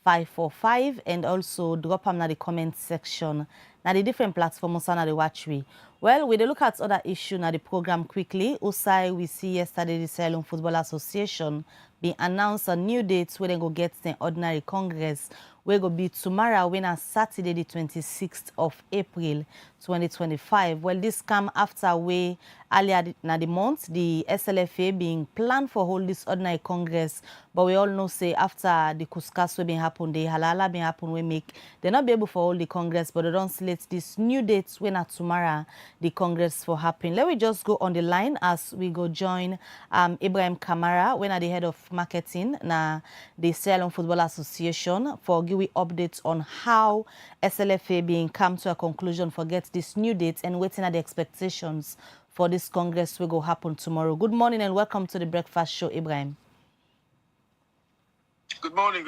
545, and also drop them in the comment section. Now the different platforms on the watch we. Well, we look at other issue na the program quickly. Usai we see yesterday the Sierra Leone Football Association be announced a new date where they go get the ordinary congress. We go be tomorrow, when on Saturday the 26th of April 2025. Well, this come after we earlier na the month the SLFA being planned for hold this ordinary congress, but we all know say after the Kuskas we been happen, the halala been happen, we make they not be able for hold the congress, but they don't select this new dates when at tomorrow the congress for happen. Let me just go on the line as we go join Ibrahim Kamara, when at the head of marketing na the Sierra Leone Football Association, for give we updates on how SLFA being come to a conclusion for get this new date and waiting at the expectations for this congress will go happen tomorrow. Good morning and welcome to the breakfast show, Ibrahim. Good morning,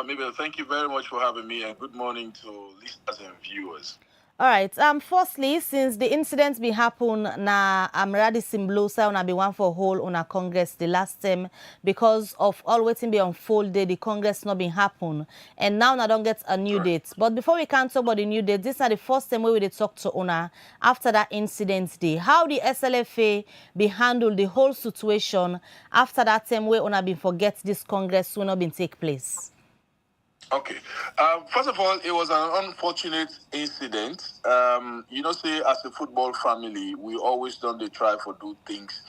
Mabel. Thank you very much for having me, and good morning to listeners and viewers. All right. Firstly, since the incidents be happen na Amradi Simblosa una be one for whole on a congress the last time because of all waiting be unfolded, the congress not been happen, and now I don't get a new date. But before we can talk about the new date, this is the first time we talk to Una after that incident day. How the SLFA be handled the whole situation after that time where Una been forget this congress will not been take place? Okay. First of all, it was an unfortunate incident. Say as a football family, we always don't try for do things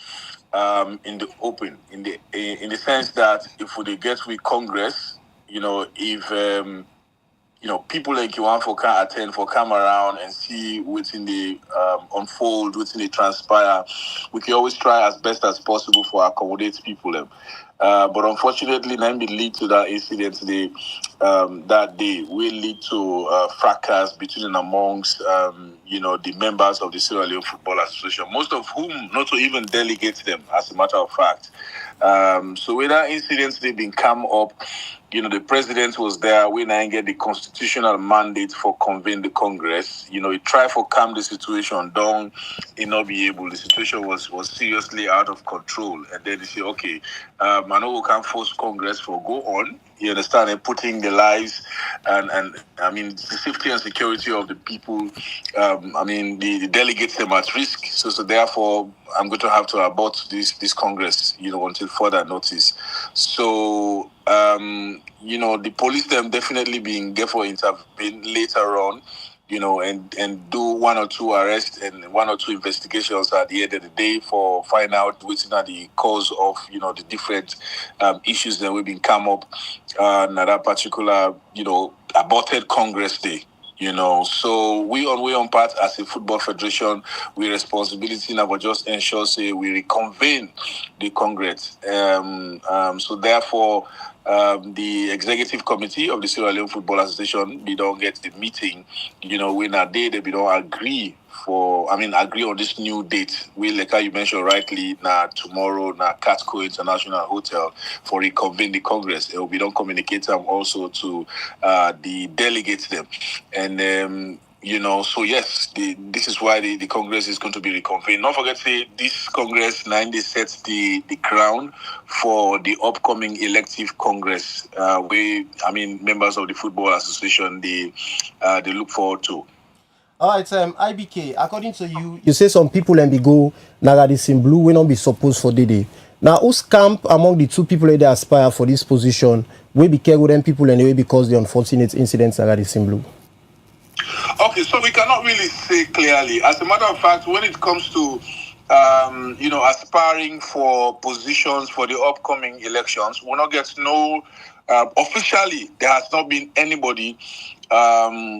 in the open, in the sense that if we get with Congress, if people like you want for can attend for come around and see what's in the unfold, what's in the transpire, we can always try as best as possible for accommodate people. But unfortunately, then it lead to that incident that day will lead to fracas between and amongst the members of the Sierra Leone Football Association, most of whom not to even delegate them, as a matter of fact. So when that incident they been come up, the president was there. We now get the constitutional mandate for convene the Congress. He tried for calm the situation down, he not be able. The situation was seriously out of control. And then they say, okay, I know we can't force Congress for go on. You understand? And putting the lives and I mean the safety and security of the people. The delegates them at risk. So therefore, I'm going to have to abort this Congress. Until further notice. So. The police them definitely being therefore intervene later on, and do one or two arrests and one or two investigations at the end of the day for find out which are the cause of the different issues that we've been come up at that particular aborted Congress day. So we on part as a football federation, we responsibility now but just ensure say we reconvene the Congress. So therefore the executive committee of the Sierra Leone Football Association, they don't get the meeting, when a day they don't agree on this new date. We, like you mentioned rightly, tomorrow, Catco International Hotel for reconvene the Congress. We don't communicate them also to the delegates them. And so yes, this is why the Congress is going to be reconvened. Don't forget, say this Congress they sets the crown for the upcoming elective Congress. Members of the Football Association they look forward to. All right, IBK, according to you say some people and be go Nagadis in blue will not be supposed for the day. Now, who's camp among the two people that aspire for this position will be careful them people anyway because the unfortunate incidents Nagadis in blue? Okay, so we cannot really say clearly. As a matter of fact, when it comes to aspiring for positions for the upcoming elections, we'll not get officially there has not been anybody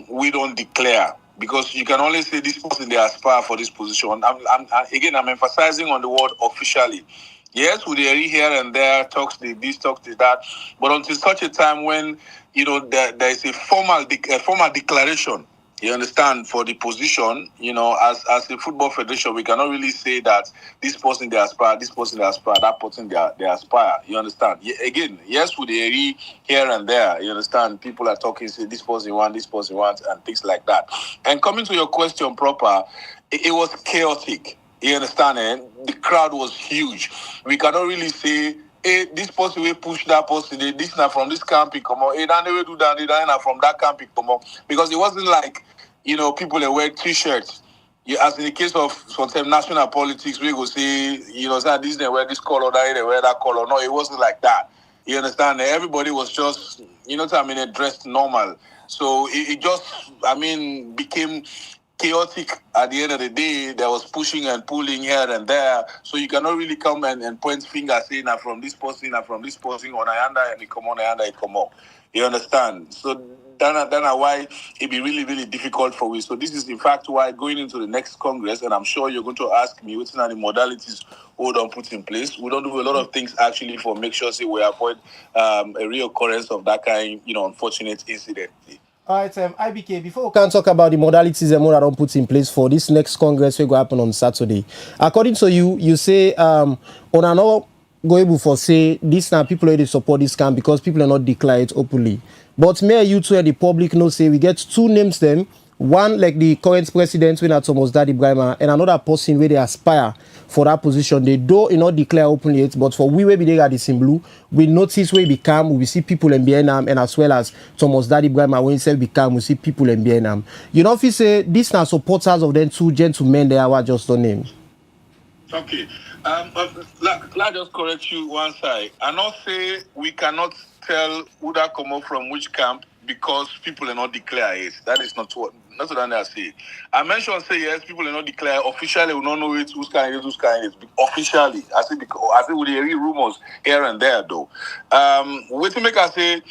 we don't declare. Because you can only say this person they aspire for this position. I'm emphasizing on the word officially. Yes, we hear here and there talks this, talks that, but until such a time when there is a formal declaration. You understand, for the position, as a football federation, we cannot really say that this person they aspire, this person they aspire, that person they aspire. You understand? Again, yes, with the here and there, you understand, people are talking, say this person wants, and things like that. And coming to your question proper, it was chaotic. You understand? And the crowd was huge. We cannot really say, hey, this person will push that person, this now from this camp, come on, hey, then they will do that, then from that camp, come on. Because it wasn't like, people that wear t-shirts. As in the case of some national politics, we go say, this they wear this color, that they wear that color. No, it wasn't like that. You understand? Everybody was just, dressed normal. So it just, became chaotic at the end of the day. There was pushing and pulling here and there. So you cannot really come and point fingers saying from this person, on Ayanda, and it come on, Ayanda, it come up. You understand? So that's why it be really, really difficult for we. So this is in fact why going into the next Congress, and I'm sure you're going to ask me what's the modalities we don't put in place. We don't do a lot of things actually for make sure we avoid a reoccurrence of that kind, unfortunate incident. All right, IBK, before we can talk about the modalities and what I don't put in place for this next Congress will go happen on Saturday. According to you say on another go able for say this now people already support this camp because people are not declare it openly. But may you two and the public know say we get two names them. One like the current president when at Thomas Daddy Brahma and another person where they aspire for that position. They do not declare openly yet, but for we will be there at this in blue, we notice where become we see people in BNM and as well as Thomas Daddy Brahma when himself become we see people in BNM. If you say this now supporters of them two gentlemen they are just the name. Okay. Let just correct you one side. I not say we cannot tell who that come up from which camp because people are not declare it. That is not what I say. I mentioned say yes, people are not declare officially. We don't know it who's kind it. Officially, I say with the rumors here and there though. What to make us say,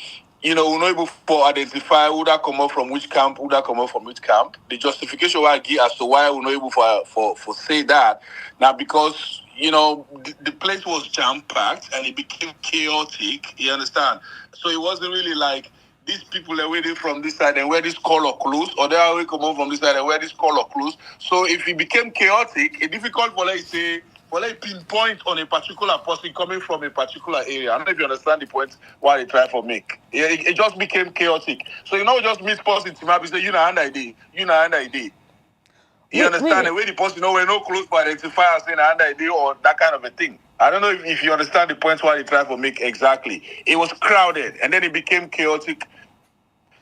you know, we're not able to identify who that come up from which camp, who that come up from which camp. The justification I give as to why we're not able for say that now because you know the place was jam packed and it became chaotic. You understand? So it wasn't really like these people are waiting from this side and where this color close, or they are come on from this side and where this color close. So if it became chaotic, it's difficult for let's say pinpoint on a particular person coming from a particular area. I don't know if you understand the point why they try for make. It just became chaotic. So you know just miss person to map say you know idea. You understand the way the person know we're no close to identify as an idea or that kind of a thing. I don't know if you understand the point why they try for make exactly. It was crowded and then it became chaotic.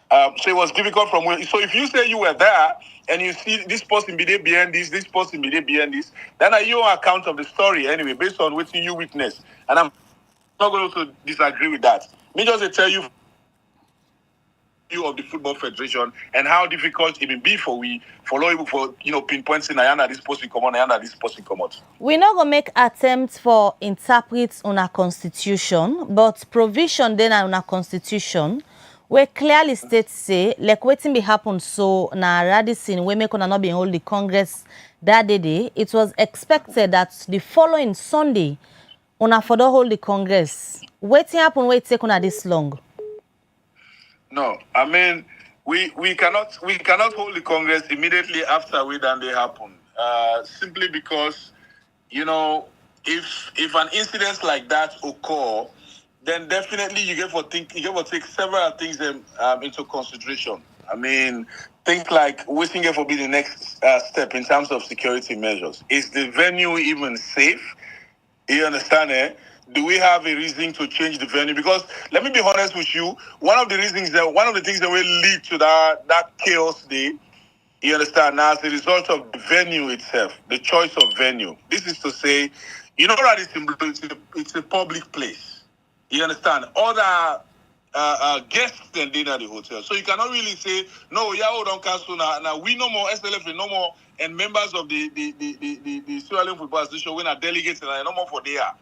So it was difficult from where. So if you say you were there and you see this person be there behind this person be there behind this, then are your account of the story anyway, based on what you witness. And I'm not going to disagree with that. Me just tell you of the Football Federation and how difficult it will be for pinpointing Ayana this person come on, Ayana this person come out. We're not going to make attempts for interprets on our constitution, but provision then on our constitution where clearly states say like waiting be happen so na Radisson we make on not be hold the Congress that day. It was expected that the following Sunday on for the hold the Congress. Waiting happen wait take on this long. No, I mean we cannot hold the Congress immediately after we done they happen. Simply because you know if an incident like that occur, then definitely you get to take several things into consideration. I mean, things like waiting for be the next step in terms of security measures. Is the venue even safe? You understand? Do we have a reason to change the venue? Because let me be honest with you, one of the things that will lead to that chaos day, you understand, now as a result of the venue itself, the choice of venue. This is to say, you know that it's a public place. You understand? Other guests than dinner at the hotel. So you cannot really say, no, Yahoo don't cancel now. We no more, SLF no more, and members of the Sierra Leone Football Association, when are delegates and no more for there.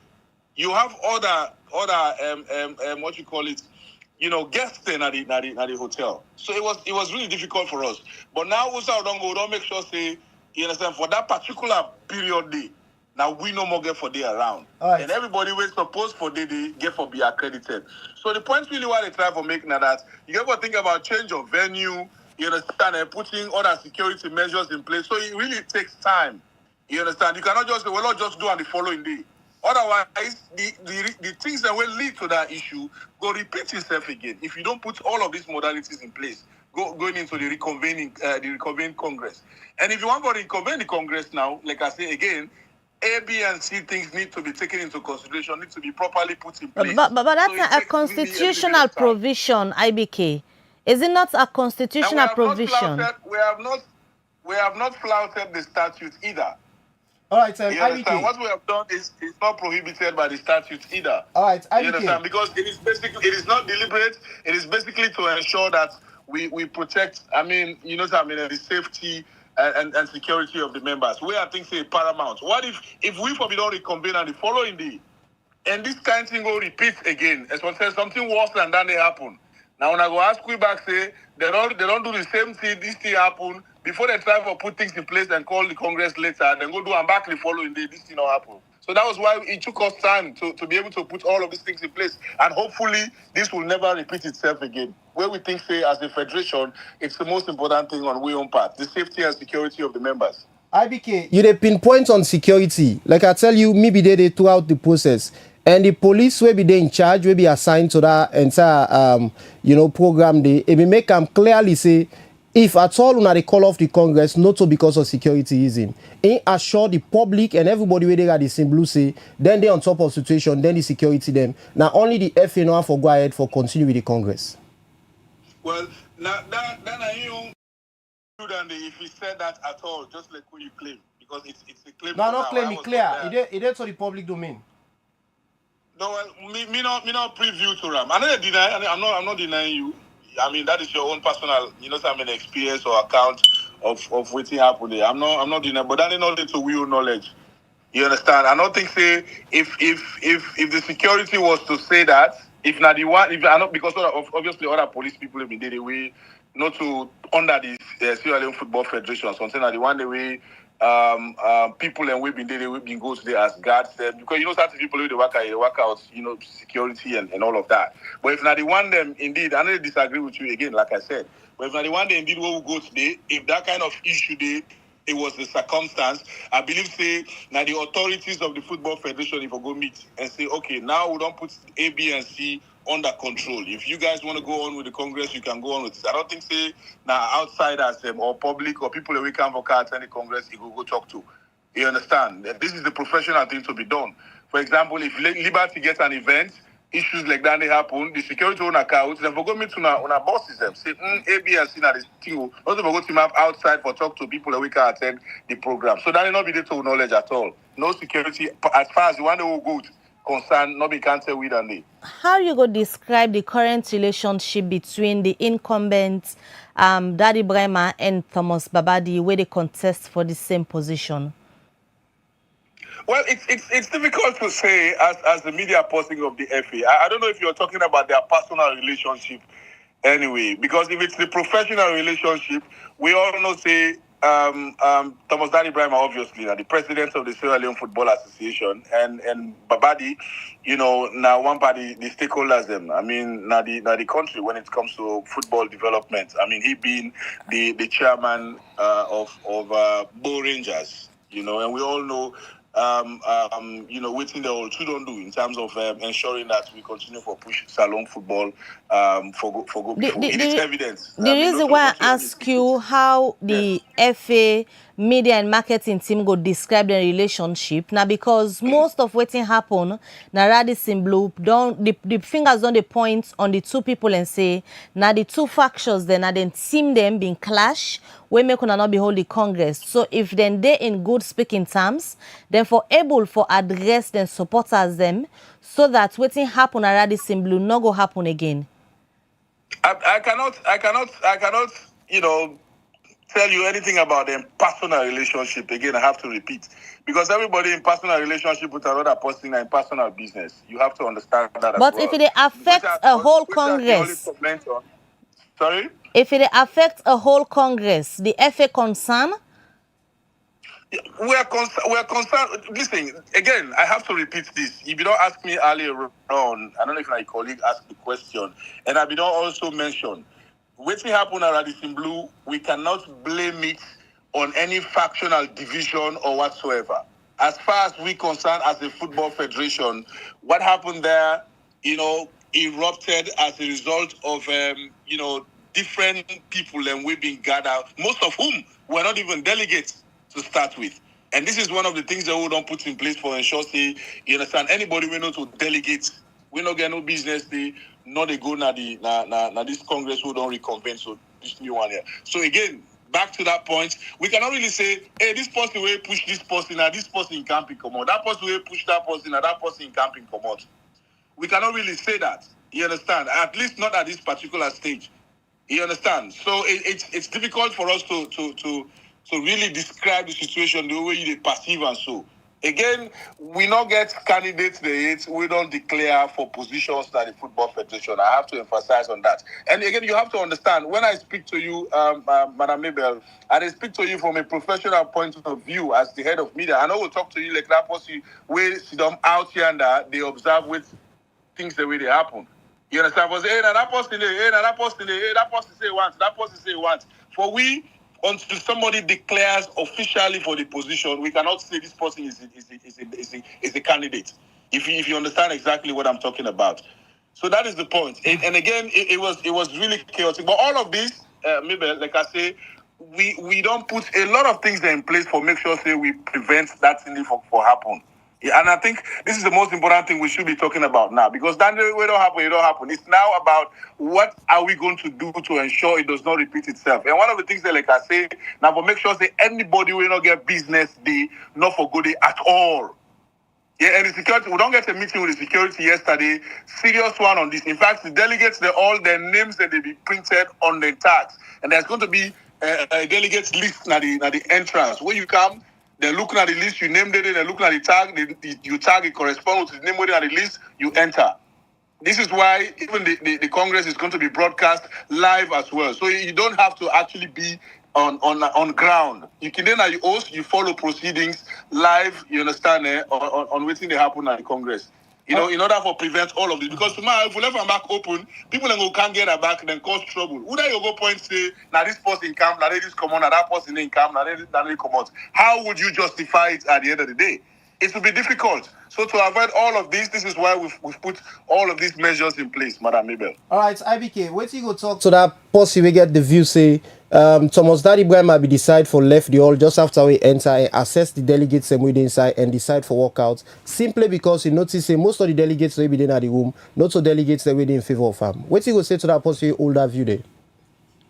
You have other what you call it, you know, guests then at the hotel. So it was really difficult for us. But now we don't make sure say, you understand, for that particular period day. Now we no more get for day around. Right. And everybody was supposed for day get for be accredited. So the point really why they try for making that you have to think about change of venue, you understand, and putting other security measures in place. So it really takes time. You understand? You cannot just say, well, let's just do on the following day. Otherwise, the things that will lead to that issue go repeat itself again. If you don't put all of these modalities in place, going into the reconvened Congress. And if you want to reconvene the Congress now, like I say again, A, B, and C things need to be taken into consideration, need to be properly put in place. But that's a constitutional provision, IBK. Is it not a constitutional provision? We have not flouted the statute either. All right, you understand? What we have done is not prohibited by the statute either. All right, you understand? Because it is not deliberate. It is basically to ensure that we protect. I mean, you know what I mean, the safety and security of the members. We are things say paramount. What if we forbid don't reconvene on the following day, and this kind of thing will repeat again? As one says, something worse than that may happen. Now when I go ask you back, say they don't do the same thing. This thing happen before they try to put things in place and call the Congress later. Then go do and back the following day. This thing not happen. So that was why it took us time to be able to put all of these things in place. And hopefully this will never repeat itself again. Where we think, say, as a federation, it's the most important thing on our own part, the safety and security of the members. IBK, you dey pinpoint on security. Like I tell you, maybe they throughout the process. And the police will be there in charge, will be assigned to that entire, program. It will make them clearly say, if at all una they call off the Congress, not so because of security reason, and assure the public and everybody where they got the same blue say, then they on top of situation, then the security them. Now only the FA know for go ahead for continue with the Congress. Well, now you don't if he said that at all, just like what you claim, because it's a claim. No, not claim it clear. It is to the public domain. No, well, me not preview to Ram. I don't deny. I'm not denying you. I mean, that is your own personal, experience or account of what happened there. I'm not doing that, but that is not into real knowledge. You understand? I don't think say if the security was to say that, if not the one, if I not because obviously other police people have been there the way not to under the Sierra Leone Football Federation, something that the one the way people and we've been there, we've been go to there as guards because certain people they work out, security and all of that. But if not the one them indeed, I don't disagree with you again, like I said. But if not the one they indeed will go today, if that kind of issue it was the circumstance, I believe say now the authorities of the Football Federation if we go meet and say, okay, now we don't put A, B, and C under control. If you guys want to go on with the Congress, you can go on with it. I don't think say now outsiders or public or people that we can attend the Congress, you go talk to. You understand? This is the professional thing to be done. For example, if Liberty gets an event, issues like that they happen, the security on account, then for go meet on our bosses them. Say, A, B, and C now this thing. Also for go team up outside for talk to people that we can attend the program. So that will not be the to knowledge at all. No security as far as the one that will go concern, nobody can tell with and they. How you go describe the current relationship between the incumbents Daddy Brema and Thomas Babadi where they contest for the same position? Well, it's difficult to say as the media posting of the FA. I don't know if you're talking about their personal relationship anyway, because if it's the professional relationship, we all know say Thomas Daddy Brema obviously the president of the Sierra Leone Football Association and Babadi, now one party the stakeholders them. I mean now the country when it comes to football development. I mean he being the chairman of Bo Rangers, and we all know waiting the whole children do in terms of ensuring that we continue for push salon football for go before. It is evidence. The reason why I ask you how the FA media and marketing team go describe the relationship now because most of what happen now Radisson Blue don't the fingers on the point on the two people and say now the two factions then and then team them being clash we make una not be hold the Congress. So if then they in good speaking terms, then for able for address then supporters them so that waiting happen at Radisson Blue no go happen again. I cannot, tell you anything about them personal relationship. Again, I have to repeat. Because everybody in personal relationship with another person in personal business. You have to understand that but as well. If it affects a whole Congress. Sorry? If it affects a whole Congress, the FA concern? We are concerned. Listen, again, I have to repeat this. If you don't ask me earlier on, I don't know if my colleague asked the question, and I don't also mention, what happened at Radisson Blue, we cannot blame it on any factional division or whatsoever. As far as we concerned as a football federation, what happened there, erupted as a result of, different people and we've been gathered, most of whom were not even delegates to start with. And this is one of the things that we don't put in place for ensure, say, you understand, anybody we know to delegate, we don't get no business, they not they go na this Congress who don't reconvene, so this new one here. So again, back to that point, we cannot really say, hey, this person will push this person, and this person can't be come out. That person will push that person, and that person can't be come out. We cannot really say that. You understand? At least not at this particular stage. You understand? So it's difficult for us to really describe the situation the way they perceive and so. Again, we not get candidates we don't declare for positions at the Football Federation. I have to emphasize on that. And again, you have to understand, when I speak to you, Madam Mabel, I speak to you from a professional point of view as the head of media. I know we'll talk to you like that person where see them out here and they observe with things the way they happen. You understand? Because that person say once, that person say once. For we, until somebody declares officially for the position, we cannot say this person is a candidate. If you understand exactly what I'm talking about. So that is the point. And again, it was really chaotic. But all of this, maybe like I say, we don't put a lot of things in place for make sure say we prevent that thing for happen. Yeah, and I think this is the most important thing we should be talking about now, because that way don't happen. It's now about what are we going to do to ensure it does not repeat itself. And one of the things that, like I say, now for make sure that anybody will not get business day, not for good day at all. Yeah, and the security, we don't get a meeting with the security yesterday. Serious one on this. In fact, the delegates, all their names that they be printed on the tags. And there's going to be a delegates list at the entrance. When you come, they're looking at the list, you name it, they're looking at the tag, you tag, it corresponds with the name within the list, you enter. This is why even the Congress is going to be broadcast live as well. So you don't have to actually be on ground. You can then, as you host, you follow proceedings live, you understand, on waiting they happen at the Congress. You know, in order for prevent all of this. Because tomorrow, if we left our back open, people then can't get our back, then cause trouble. Who then you go point say, now this person come, now this come on, now that person in come, now they come out. How would you justify it at the end of the day? It will be difficult. So to avoid all of this is why we've put all of these measures in place, Madam Mabel. All right, IBK, wait till you go talk to that posse we get the view say Thomas Daddy Brian might be decide for left the hall just after we enter and assess the delegates and within inside and decide for walkouts simply because you notice most of the delegates will be in the room, not so delegates that within in favor of him. What you go say to that posse older view there?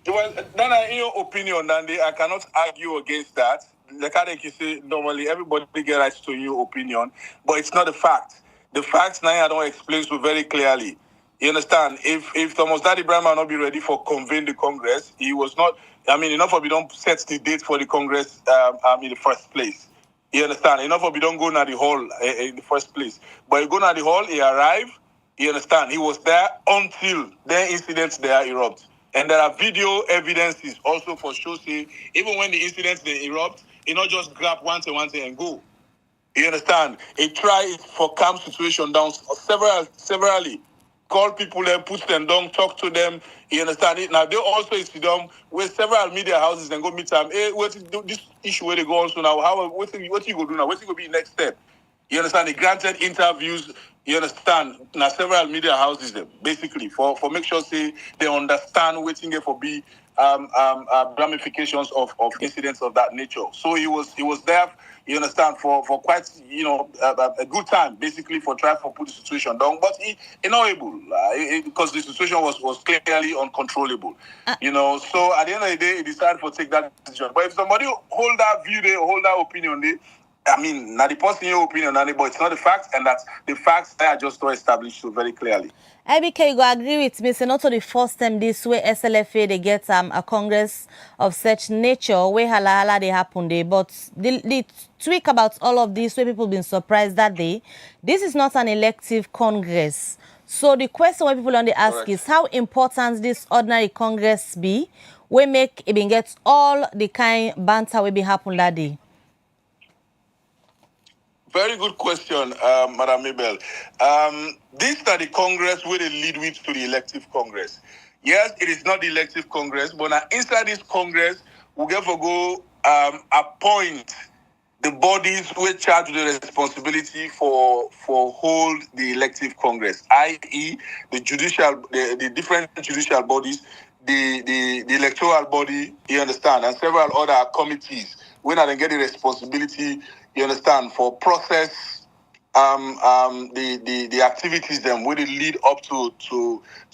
Well, then in your opinion, Nandi, I cannot argue against that. Like you say, normally everybody gets rights to your opinion, but it's not a fact. The facts now I don't explain so very clearly. You understand? If Thomas Daddy Brown might not be ready for convene the Congress, he was not. I mean, enough of we don't set the date for the Congress in the first place. You understand? Enough of we don't go to the hall in the first place. But you go to the hall, he arrived. You understand? He was there until the incidents there erupt. And there are video evidences also for sure. Say even when the incidents they erupt, he not just grab one thing and go. You understand? He tried for calm situation down severally. Call people and put them down, talk to them. You understand it? Now they also sit down with several media houses and go meet them. Hey, what is this issue where they go on so now? What you go do now? What's going to be the next step? You understand? They granted interviews. You understand? Now several media houses them basically for make sure say they understand waiting for be ramifications of incidents of that nature. So he was there. You understand, for quite, a good time, basically, for trying to put the situation down. But he not able, because the situation was clearly uncontrollable. So at the end of the day, he decided to take that decision. But if somebody hold that view there, hold that opinion there, I mean, now the person your opinion, but it's not the facts, and that's the facts that are just not established so very clearly. IBK, you go agree with me, say not the first time this way SLFA they get a congress of such nature where hala they happen there, but the tweak about all of this where people been surprised that day, this is not an elective congress. So the question where people on the ask is how important this ordinary congress be, we make it get all the kind banter will be happen that day. Very good question, Madam Mabel. This is the Congress where they lead with to the elective Congress. Yes, it is not the elective Congress, but now inside this Congress, we get to go appoint the bodies who are charged with the responsibility for hold the elective Congress, i.e. the different judicial bodies, the electoral body, you understand, and several other committees when they get the responsibility, you understand, for process the activities them where they lead up to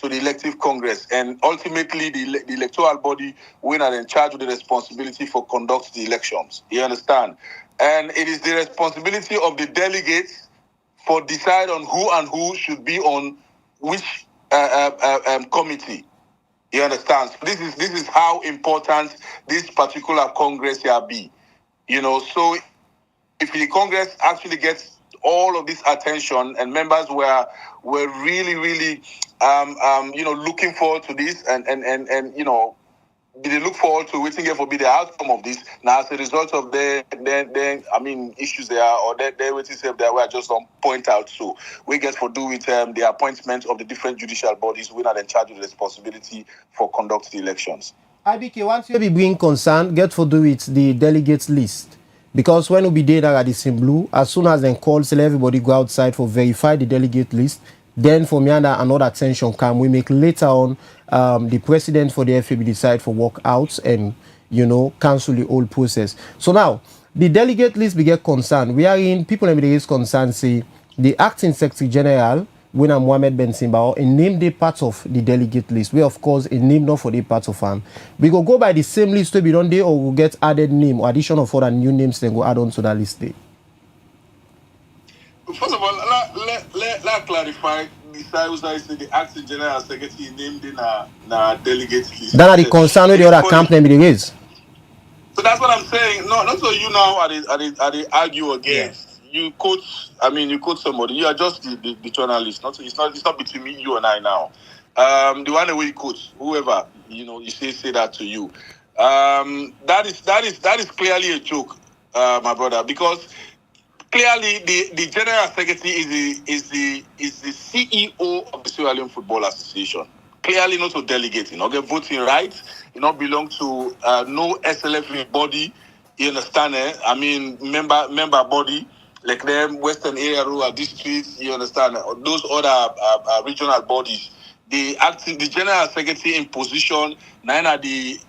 the elective Congress, and ultimately the electoral body when are in charge of the responsibility for conduct the elections. You understand? And it is the responsibility of the delegates for decide on who should be on which committee. You understand? So this is how important this particular Congress here be. So if the Congress actually gets all of this attention and members were really looking forward to this and they look forward to waiting here for be the outcome of this. Now as a result of their issues there or their waiting there we are just on point out. So we get for do with the appointment of the different judicial bodies who are in charge of the responsibility for conducting the elections. IBK, once you be bring concern, get for do with the delegates list. Because when we be there at the in blue, as soon as they call, say everybody go outside for verify the delegate list, then from here another attention come. We make later on the president for the FAB decide for walkouts and cancel the whole process. So now the delegate list we get concerned. We are in people in the concern say the acting secretary general when Mohamed Ben Simbao and name the parts of the delegate list. We of course a name not for the parts of them. We go by the same list to be done there, or we'll get added name or addition of other new names then go add on to that list there. First clarify, the acting general secretary named in a delegate list. That are the concern with the other company is. So that's what I'm saying. No, not so you now are they argue against. Yeah. You quote somebody. You are just the journalist. It's not between me, you and I now. The one that we quote, whoever, you say that to you. That is clearly a joke, my brother, because clearly the general secretary is the CEO of the Sierra Leone Football Association. Clearly not a delegate, get voting rights, belong to no SLF body, you understand? I mean, member body, like them Western Area Rural Districts, you understand? Those other regional bodies. The general secretary in position, now the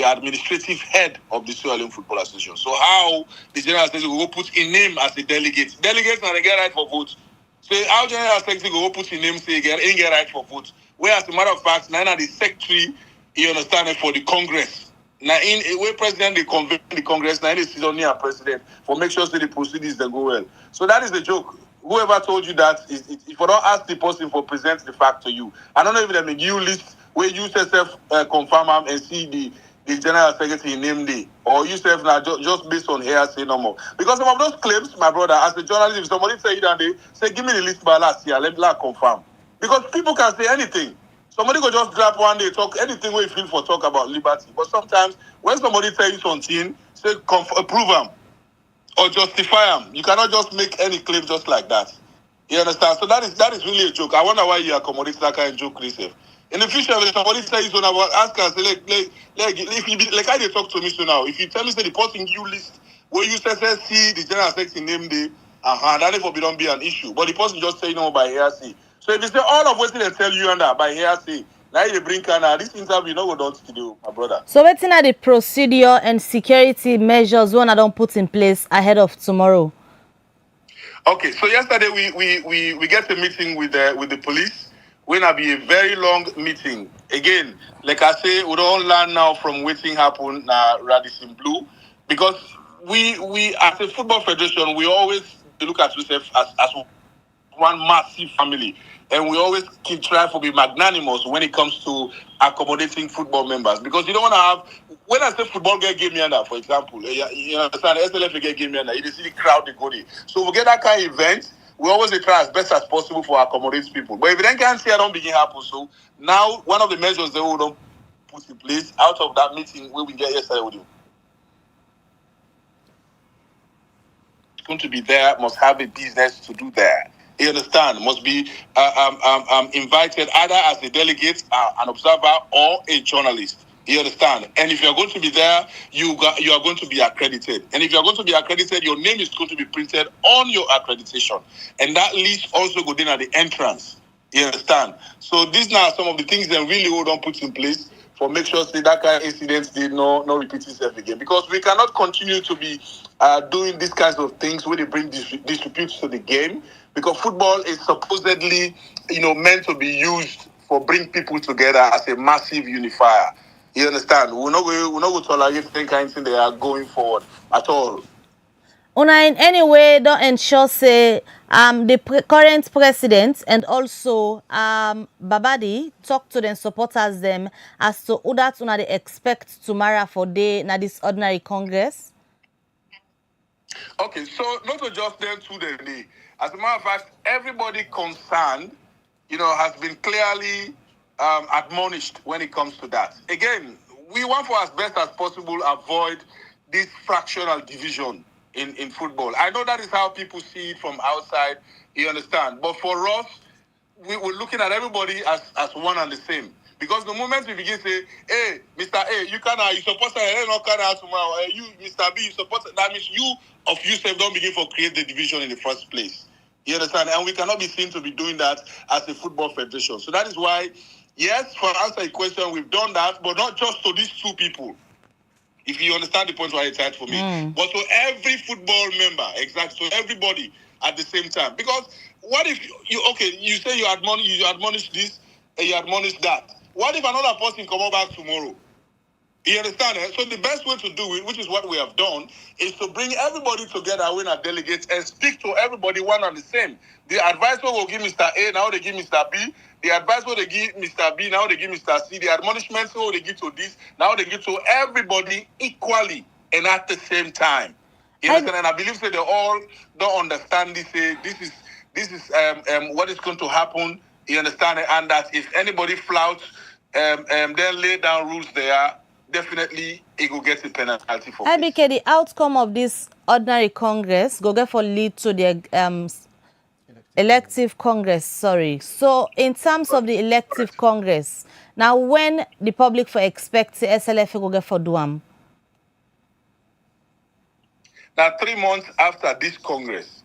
administrative head of the Sierra Leone Football Association. So how the general secretary will put a name as a delegate? Delegates are get right for vote. So how general secretary will put a name say get right for vote? Whereas, as a matter of fact, now the secretary, you understand, for the Congress. Now, in a way, president, they convene the Congress, now they sit on near president for make sure that the proceedings they go well. So that is the joke. Whoever told you that, if you don't ask the person for present the fact to you, I don't know if they make you list where you yourself confirm them and see the general secretary name day, or you yourself now just based on hearsay no more. Because some of those claims, my brother, as a journalist, if somebody say it and they say, give me the list by last year, let me confirm. Because people can say anything. Somebody go just grab one day, talk anything where you feel for talk about liberty. But sometimes when somebody tell you something, say prove them or justify them. You cannot just make any claim just like that. You understand? So that is really a joke. I wonder why you accommodate that kind of joke, yourself. In the future, if somebody says so now, ask us, if you be, like I they talk to me so now, if you tell me say the person you list where you say see the general secretary name day, that therefore don't be an issue. But the person just say no by hearsay. So if you say all of what they tell you and that by hearsay, now you bring this interview no go to do, my brother. So waiting at the procedure and security measures one I don't put in place ahead of tomorrow. Okay, so yesterday we get a meeting with the police. Will be a very long meeting. Again, like I say, we don't learn now from waiting happen Radisson Blue, because we as a football federation we always look at ourselves as one massive family, and we always keep trying to be magnanimous when it comes to accommodating football members, because you don't want to have, when I say football get game under, for example, you understand, SLF get game under, you see the crowd they go there. So we get that kind of event, we always try as best as possible for accommodate people. But if you then can't see, I don't begin happen. So now one of the measures they will don't put in place out of that meeting where we get yesterday with you. Going to be there, must have a business to do there. You understand? Must be invited either as a delegate, an observer, or a journalist. You understand? And if you're going to be there, you are going to be accredited. And if you're going to be accredited, your name is going to be printed on your accreditation. And that list also goes in at the entrance. You understand? So these now are some of the things that really don't put in place for make sure that kind of incidents did not repeat itself again. Because we cannot continue to be doing these kinds of things where they bring disputes to the game. Because football is supposedly, meant to be used for bring people together as a massive unifier. You understand? We're not going to tolerate any kind of thing they are going forward at all. Una in any way don't ensure say the current president and also Babadi talk to them supporters them as to who that una they expect tomorrow for day na this ordinary congress. Okay, so not to just them to the day. As a matter of fact, everybody concerned, has been clearly admonished when it comes to that. Again, we want for as best as possible avoid this fractional division in football. I know that is how people see it from outside, you understand. But for us, we're looking at everybody as one and the same. Because the moment we begin to say, hey, Mr. A, you support tomorrow. You, Mr. B, you support, that means you of yourself don't begin to create the division in the first place. You understand? And we cannot be seen to be doing that as a football federation. So that is why, yes, for answer your question, we've done that, but not just to these two people. If you understand the point why it's hard for me. But to every football member, exactly, so everybody at the same time. Because what if you say you admonish this and you admonish that. What if another person come back tomorrow? You understand? So the best way to do it, which is what we have done, is to bring everybody together when our delegates and speak to everybody one and the same. The advice will give Mr. A, now they give Mr. B. The advice will they give Mr. B, now they give Mr. C. The admonishments will they give to this, now they give to everybody equally and at the same time. You understand? And I believe that they all don't understand this. This is what is going to happen. You understand? And that if anybody flouts, then lay down rules there. Definitely, it will get a penalty for it. IBK, the outcome of this ordinary Congress go get for lead to the elective Congress, sorry. So, in terms of the elective Congress, now when the public for expect the SLF go get for Duam? Now, 3 months after this Congress.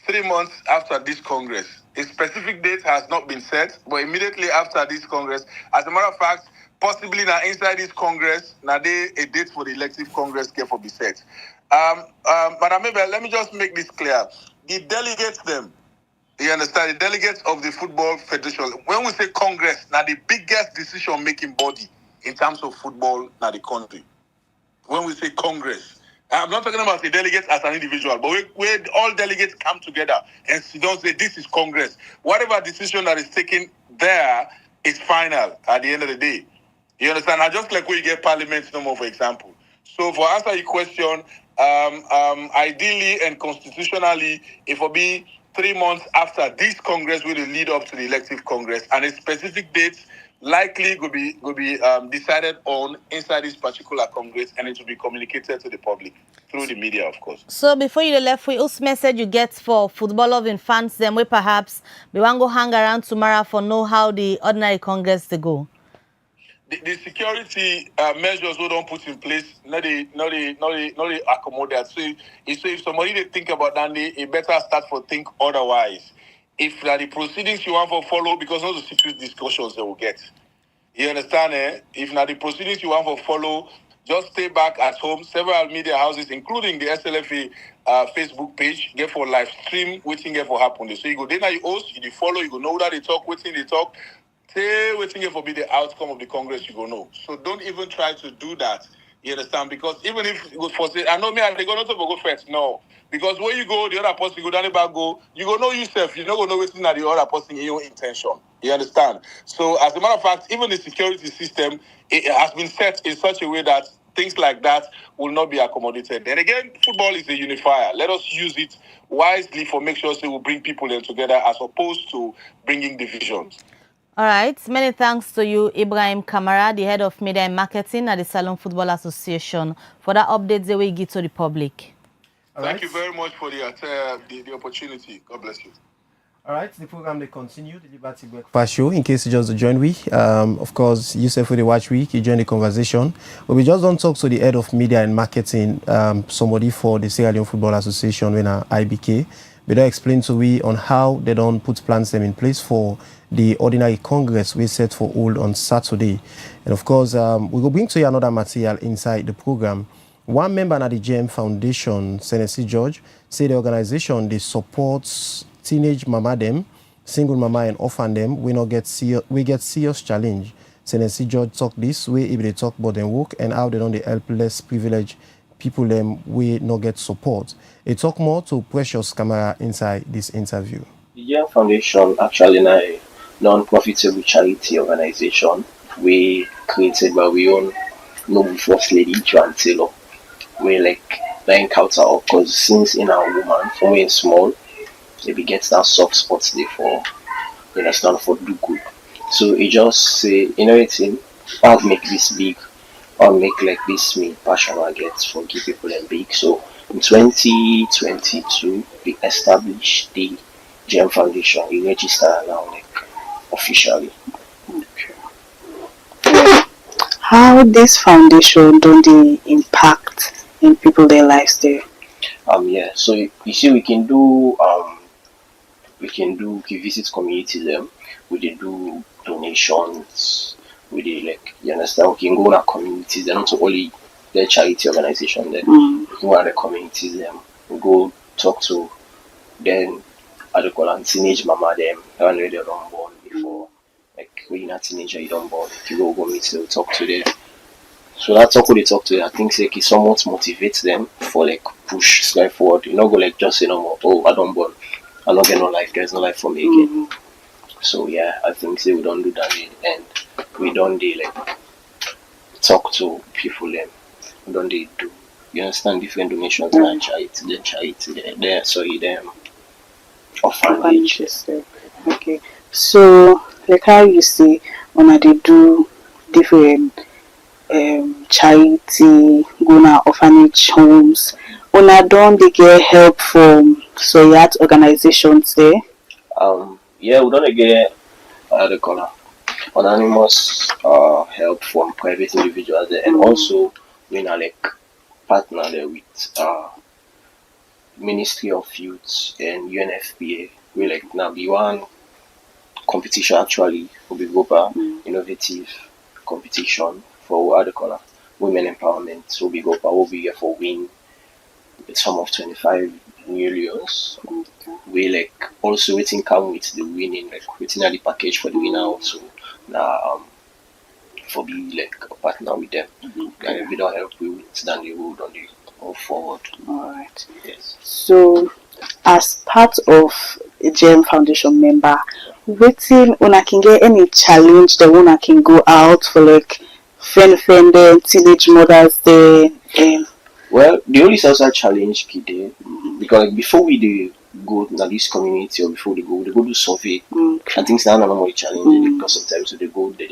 3 months after this Congress. A specific date has not been set, but immediately after this Congress, as a matter of fact, possibly now inside this Congress, now a date for the elective Congress can be set. Madam Mayor, let me just make this clear. The delegates them, you understand, the delegates of the Football Federation, when we say Congress, now the biggest decision-making body in terms of football now the country. When we say Congress, I'm not talking about the delegates as an individual, but where all delegates come together and don't say this is Congress. Whatever decision that is taken there is final at the end of the day. You understand? Now, just like where you get parliament no more, for example. So for answer your question, ideally and constitutionally, it will be 3 months after this Congress will lead up to the elective Congress, and a specific date likely will be decided on inside this particular Congress, and it will be communicated to the public through the media, of course. So before you left, whose message you get for football loving fans, them we perhaps we want to hang around tomorrow for know how the ordinary Congress they go? The security measures we don't put in place, not they accommodate. So if somebody they think about that, they better start for think otherwise. If the proceedings you want to follow, because all the secret discussions they will get. You understand, eh? If the proceedings you want to follow, just stay back at home. Several media houses, including the SLFA Facebook page, get for live stream, waiting get for happen. So you go there, you host, you follow, you go know that they talk, waiting they talk. Say waiting for be the outcome of the Congress, you go know. So don't even try to do that. You understand? Because even if you go for say, I know me, they go not to go first. No. Because when you go, the other person go down the back go, you go know yourself. You don't go know what's in the other person in your intention. You understand? So as a matter of fact, even the security system, it has been set in such a way that things like that will not be accommodated. And again, football is a unifier. Let us use it wisely for make sure it will bring people in together as opposed to bringing divisions. All right. Many thanks to you, Ibrahim Kamara, the head of media and marketing at the Salon Football Association, for that update that we give to the public. Thank you very much for the opportunity. God bless you. All right, the program they continue, the Liberty Breakfast Show. In case you just joined we, of course, you said for the watch week, you join the conversation. But we just don't talk to the head of media and marketing, somebody for the Sierra Leone Football Association, when IBK. They don't explain to we on how they don't put plans them in place for the ordinary Congress we set for hold on Saturday. And of course, we will bring to you another material inside the program. One member at the GM Foundation, Senesi George, say the organization they supports teenage mama them, single mama and orphan them. We get serious challenge. Senesi George talk this way if they talk about them work and how they don't help less privileged people them we not get support. They talk more to Precious Camara inside this interview. The GM Foundation actually a non-profitable charity organization we created by we own noble first lady Joan Taylor. We like the encounter of because since in our woman from when small they get that soft spot there for you understand for do good. So it just say anything I'll make this big, I'll make like this me passion I get for give people and big. So in 2022 we established the GM Foundation. We register now like officially. Okay. How this foundation don't they impact in people their lives there? Yeah, so you see we can do we visit community them, we do donations, we do like you understand, we can go in our communities, they're not only their charity organization then we can go in the communities them, we go talk to them, I call and teenage mama them, they were born before like when you're a teenager, you don't born, you go meet them, talk to them. So that's how they talk to them. I think like it somewhat motivates them for like push life forward. You know, go like just say no more, oh I don't born, I don't get no life, there's no life for me again. So yeah, I think say we don't do that and we don't like talk to people them. We don't do, you understand, different donations and charity there, so you them orphanages. Okay. So like how you say when they do different charity, go na orphanage homes, when don't they get help from organizations there? Yeah, we don't get the corner anonymous help from private individuals there, and also we are like partner there with Ministry of Youth and UNFPA. We like now be one competition actually will be global innovative competition for other corner women empowerment. Will be global, will be here for win with sum of 25 million. We like also waiting come with the winning, like waiting at the package for the winner also. Now for be like a partner with them. And if we don't help we will stand the road on the go forward. Alright. Yes. So as part of a GEM Foundation member, waiting una can get any challenge that una can go out for like friend teenage mothers there. Well, the only social challenge kid because like, before we do go to this community or before they go do survey and things now normally challenging because sometimes they go there.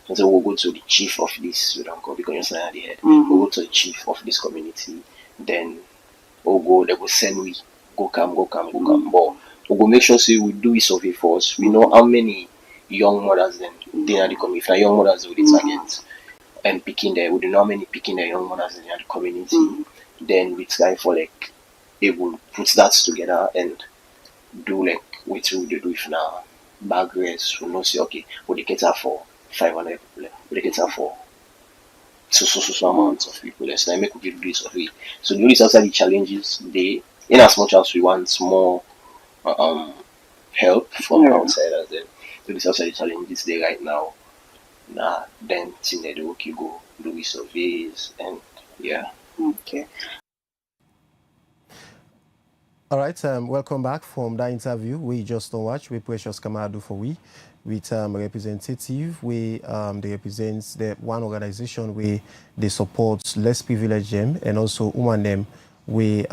And so we'll go to the chief of this, we don't go because you're saying at the head. We'll go to the chief of this community, then we'll go, they will send we go come. But we'll go make sure say we do a survey for us. We know how many young mothers then they are the community. If young mothers with the target and picking there, we know how many picking the young mothers in the community. Then we try for like able put that together and do like what we do if now bag race. We know say okay, we get her for 500 people, we get her for so amount of people. Let's make we do this of it. So the only outside the challenges they in as much as we want more help from outsiders then the outside the challenges they right now. Then thing they do okay go do surveys and yeah. Okay. All right, welcome back from that interview. We just don't watch. We Precious Kamadu for we with representative. We they represents the one organization where they support less privileged them and also women them we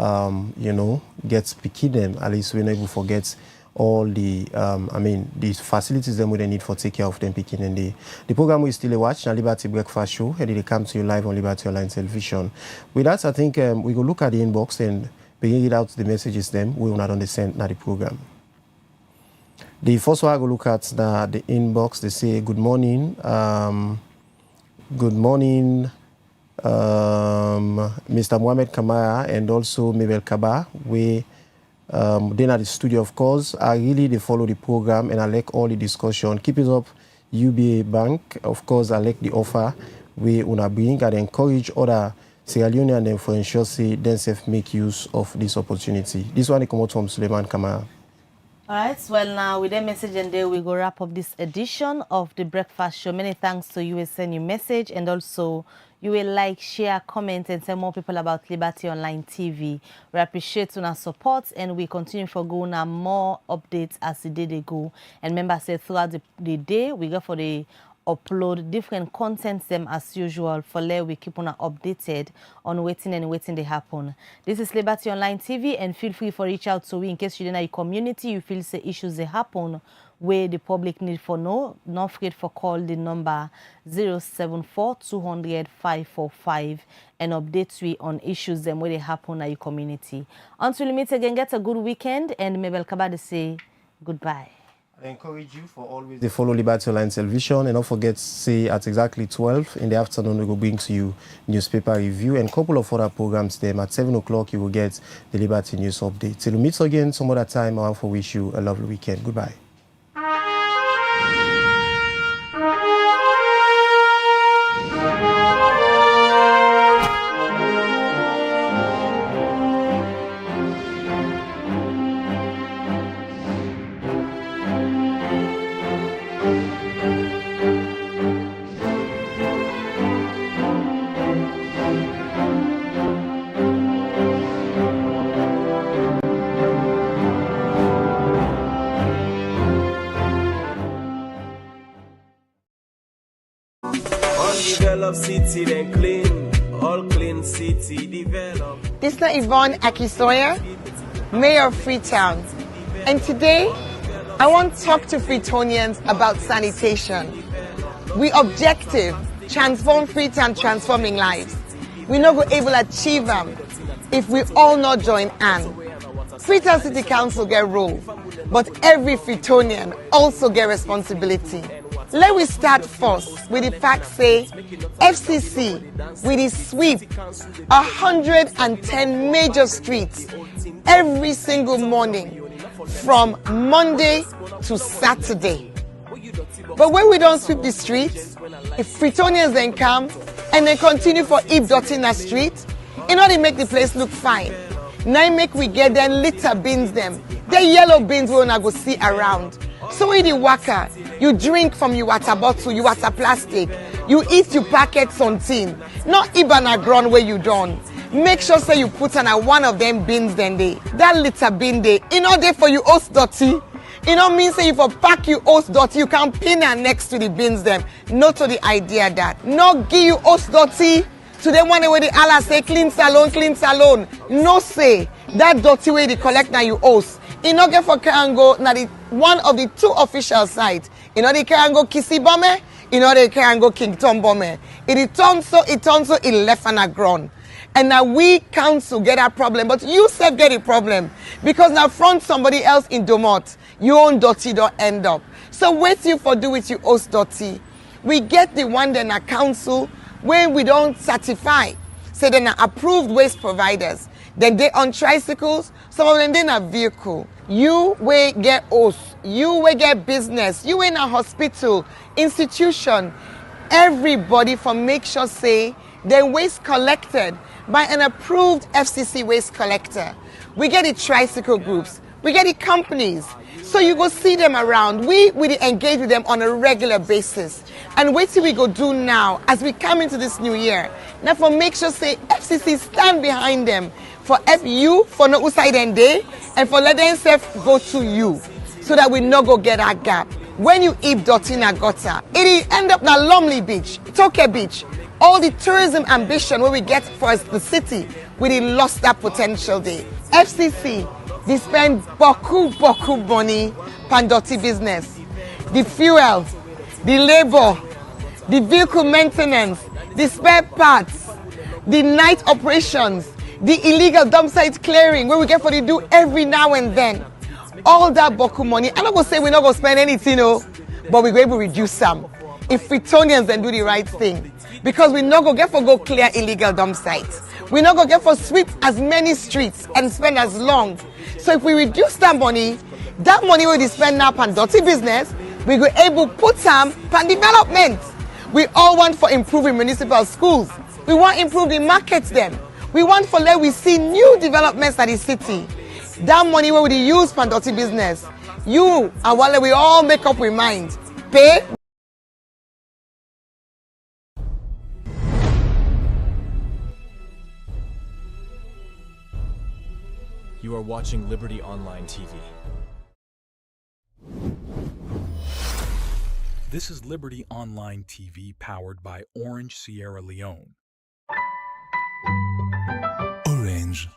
get picking them. At least we're not able to forget all the the facilities them we they need for take care of them picking and the program we still watch now Liberty Breakfast Show and it comes to you live on Liberty Online Television. With that I think we go look at the inbox and read out the messages them we will not understand now the program. The first one I go look at the inbox. They say good morning, Mr. Mohamed Kamara and also Mabel Kaba. We then at the studio, of course. I really they follow the program and I like all the discussion. Keep it up, UBA Bank. Of course, I like the offer we una bring and encourage other Sierra Leone and them for ensure say themselves make use of this opportunity. This one come out from Suleiman Kamara. Alright, well now with that message and there we go wrap up this edition of the Breakfast Show. Many thanks to you will send your message and also you will like, share, comment and tell more people about Liberty Online TV. We appreciate your support and we continue for going on more updates as the day they go. And remember say throughout the day we go for the upload different contents them as usual for there we keep on updated on waiting they happen. This is Liberty Online TV and feel free for reach out to we in case you in a community you feel say issues they happen where the public need for know. Not forget for call the number 074 200 545 and update we on issues them where they happen at your community. Until we meet again, get a good weekend and Mabel Kabade say goodbye. I encourage you for always to follow Liberty Online Television and don't forget say at exactly 12 in the afternoon we will bring to you newspaper review and a couple of other programs them at 7 o'clock you will get the Liberty News update. Till we meet again some other time I want to wish you a lovely weekend. Goodbye. develop city, then clean. All clean city, develop. This is Yvonne Akisoya, Mayor of Freetown. And today, I want to talk to Freetonians about sanitation. We objective, transform Freetown, transforming lives. We not go able to achieve them if we all not join hand. Freetown City Council get role, but every Freetonian also get responsibility. Let we start first with the fact say FCC with the sweep 110 major streets every single morning from Monday to Saturday. But when we don't sweep the streets, if Freetonians then come and they continue for heap dirty in the street, in order to make the place look fine. Now make we get them litter bins them. The yellow bins we wanna go see around. So when you waka, you drink from your water bottle, your water plastic, you eat your packets on tin. Not even a ground where you done. Make sure say you put on one of them bins then they. That litter bin they, in order for you host dirty. You know mean say if you pack you host dirty, you can pin her next to the bins them. Not to the idea that. Not give you host dirty to the one where the Allah say clean salon, clean salon. No say that dirty way they collect now you host. In order for Karango, now the one of the two official sites. In order Karango Kissy Bomber, in order Karango King Tom Bomber. It turns so, it left on the ground. And now we council get a problem, but you self get a problem. Because now front somebody else in Domot, your own dirty don't end up. So wait you for do with your host dirty. We get the one then a council when we don't certify. So then are approved waste providers. Then they on tricycles, some of them they a vehicle. You will get host, you will get business, you in a hospital, institution, everybody from make sure say their waste collected by an approved FCC waste collector. We get the tricycle groups, we get the companies. So you go see them around. We engage with them on a regular basis. And wait till we go do now as we come into this new year. Now for make sure say FCC stand behind them for you for no side and day and for let them self go to you so that we no go get that gap. When you eat dirty in a gutter, it end up na Lumley Beach, Toke Beach. All the tourism ambition where we get for the city, we lost that potential there. FCC, they spend boku money on dirty business. The fuel, the labor, the vehicle maintenance, the spare parts, the night operations, the illegal dump site clearing where we get for the do every now and then. All that boku money. I'm not going to say we're not going to spend anything, but we're going to reduce some. If Freetonians then do the right thing. Because we're not going to get for go clear illegal dump sites. We're not going to get for sweep as many streets and spend as long. So if we reduce that money we spend now on dirty business, we go able to put some on development. We all want for improving municipal schools. We want to improve the markets them. We want for let we see new developments at the city. That money we use for dirty business. You and while we all make up our mind. Pay. You are watching Liberty Online TV. This is Liberty Online TV powered by Orange Sierra Leone. Orange.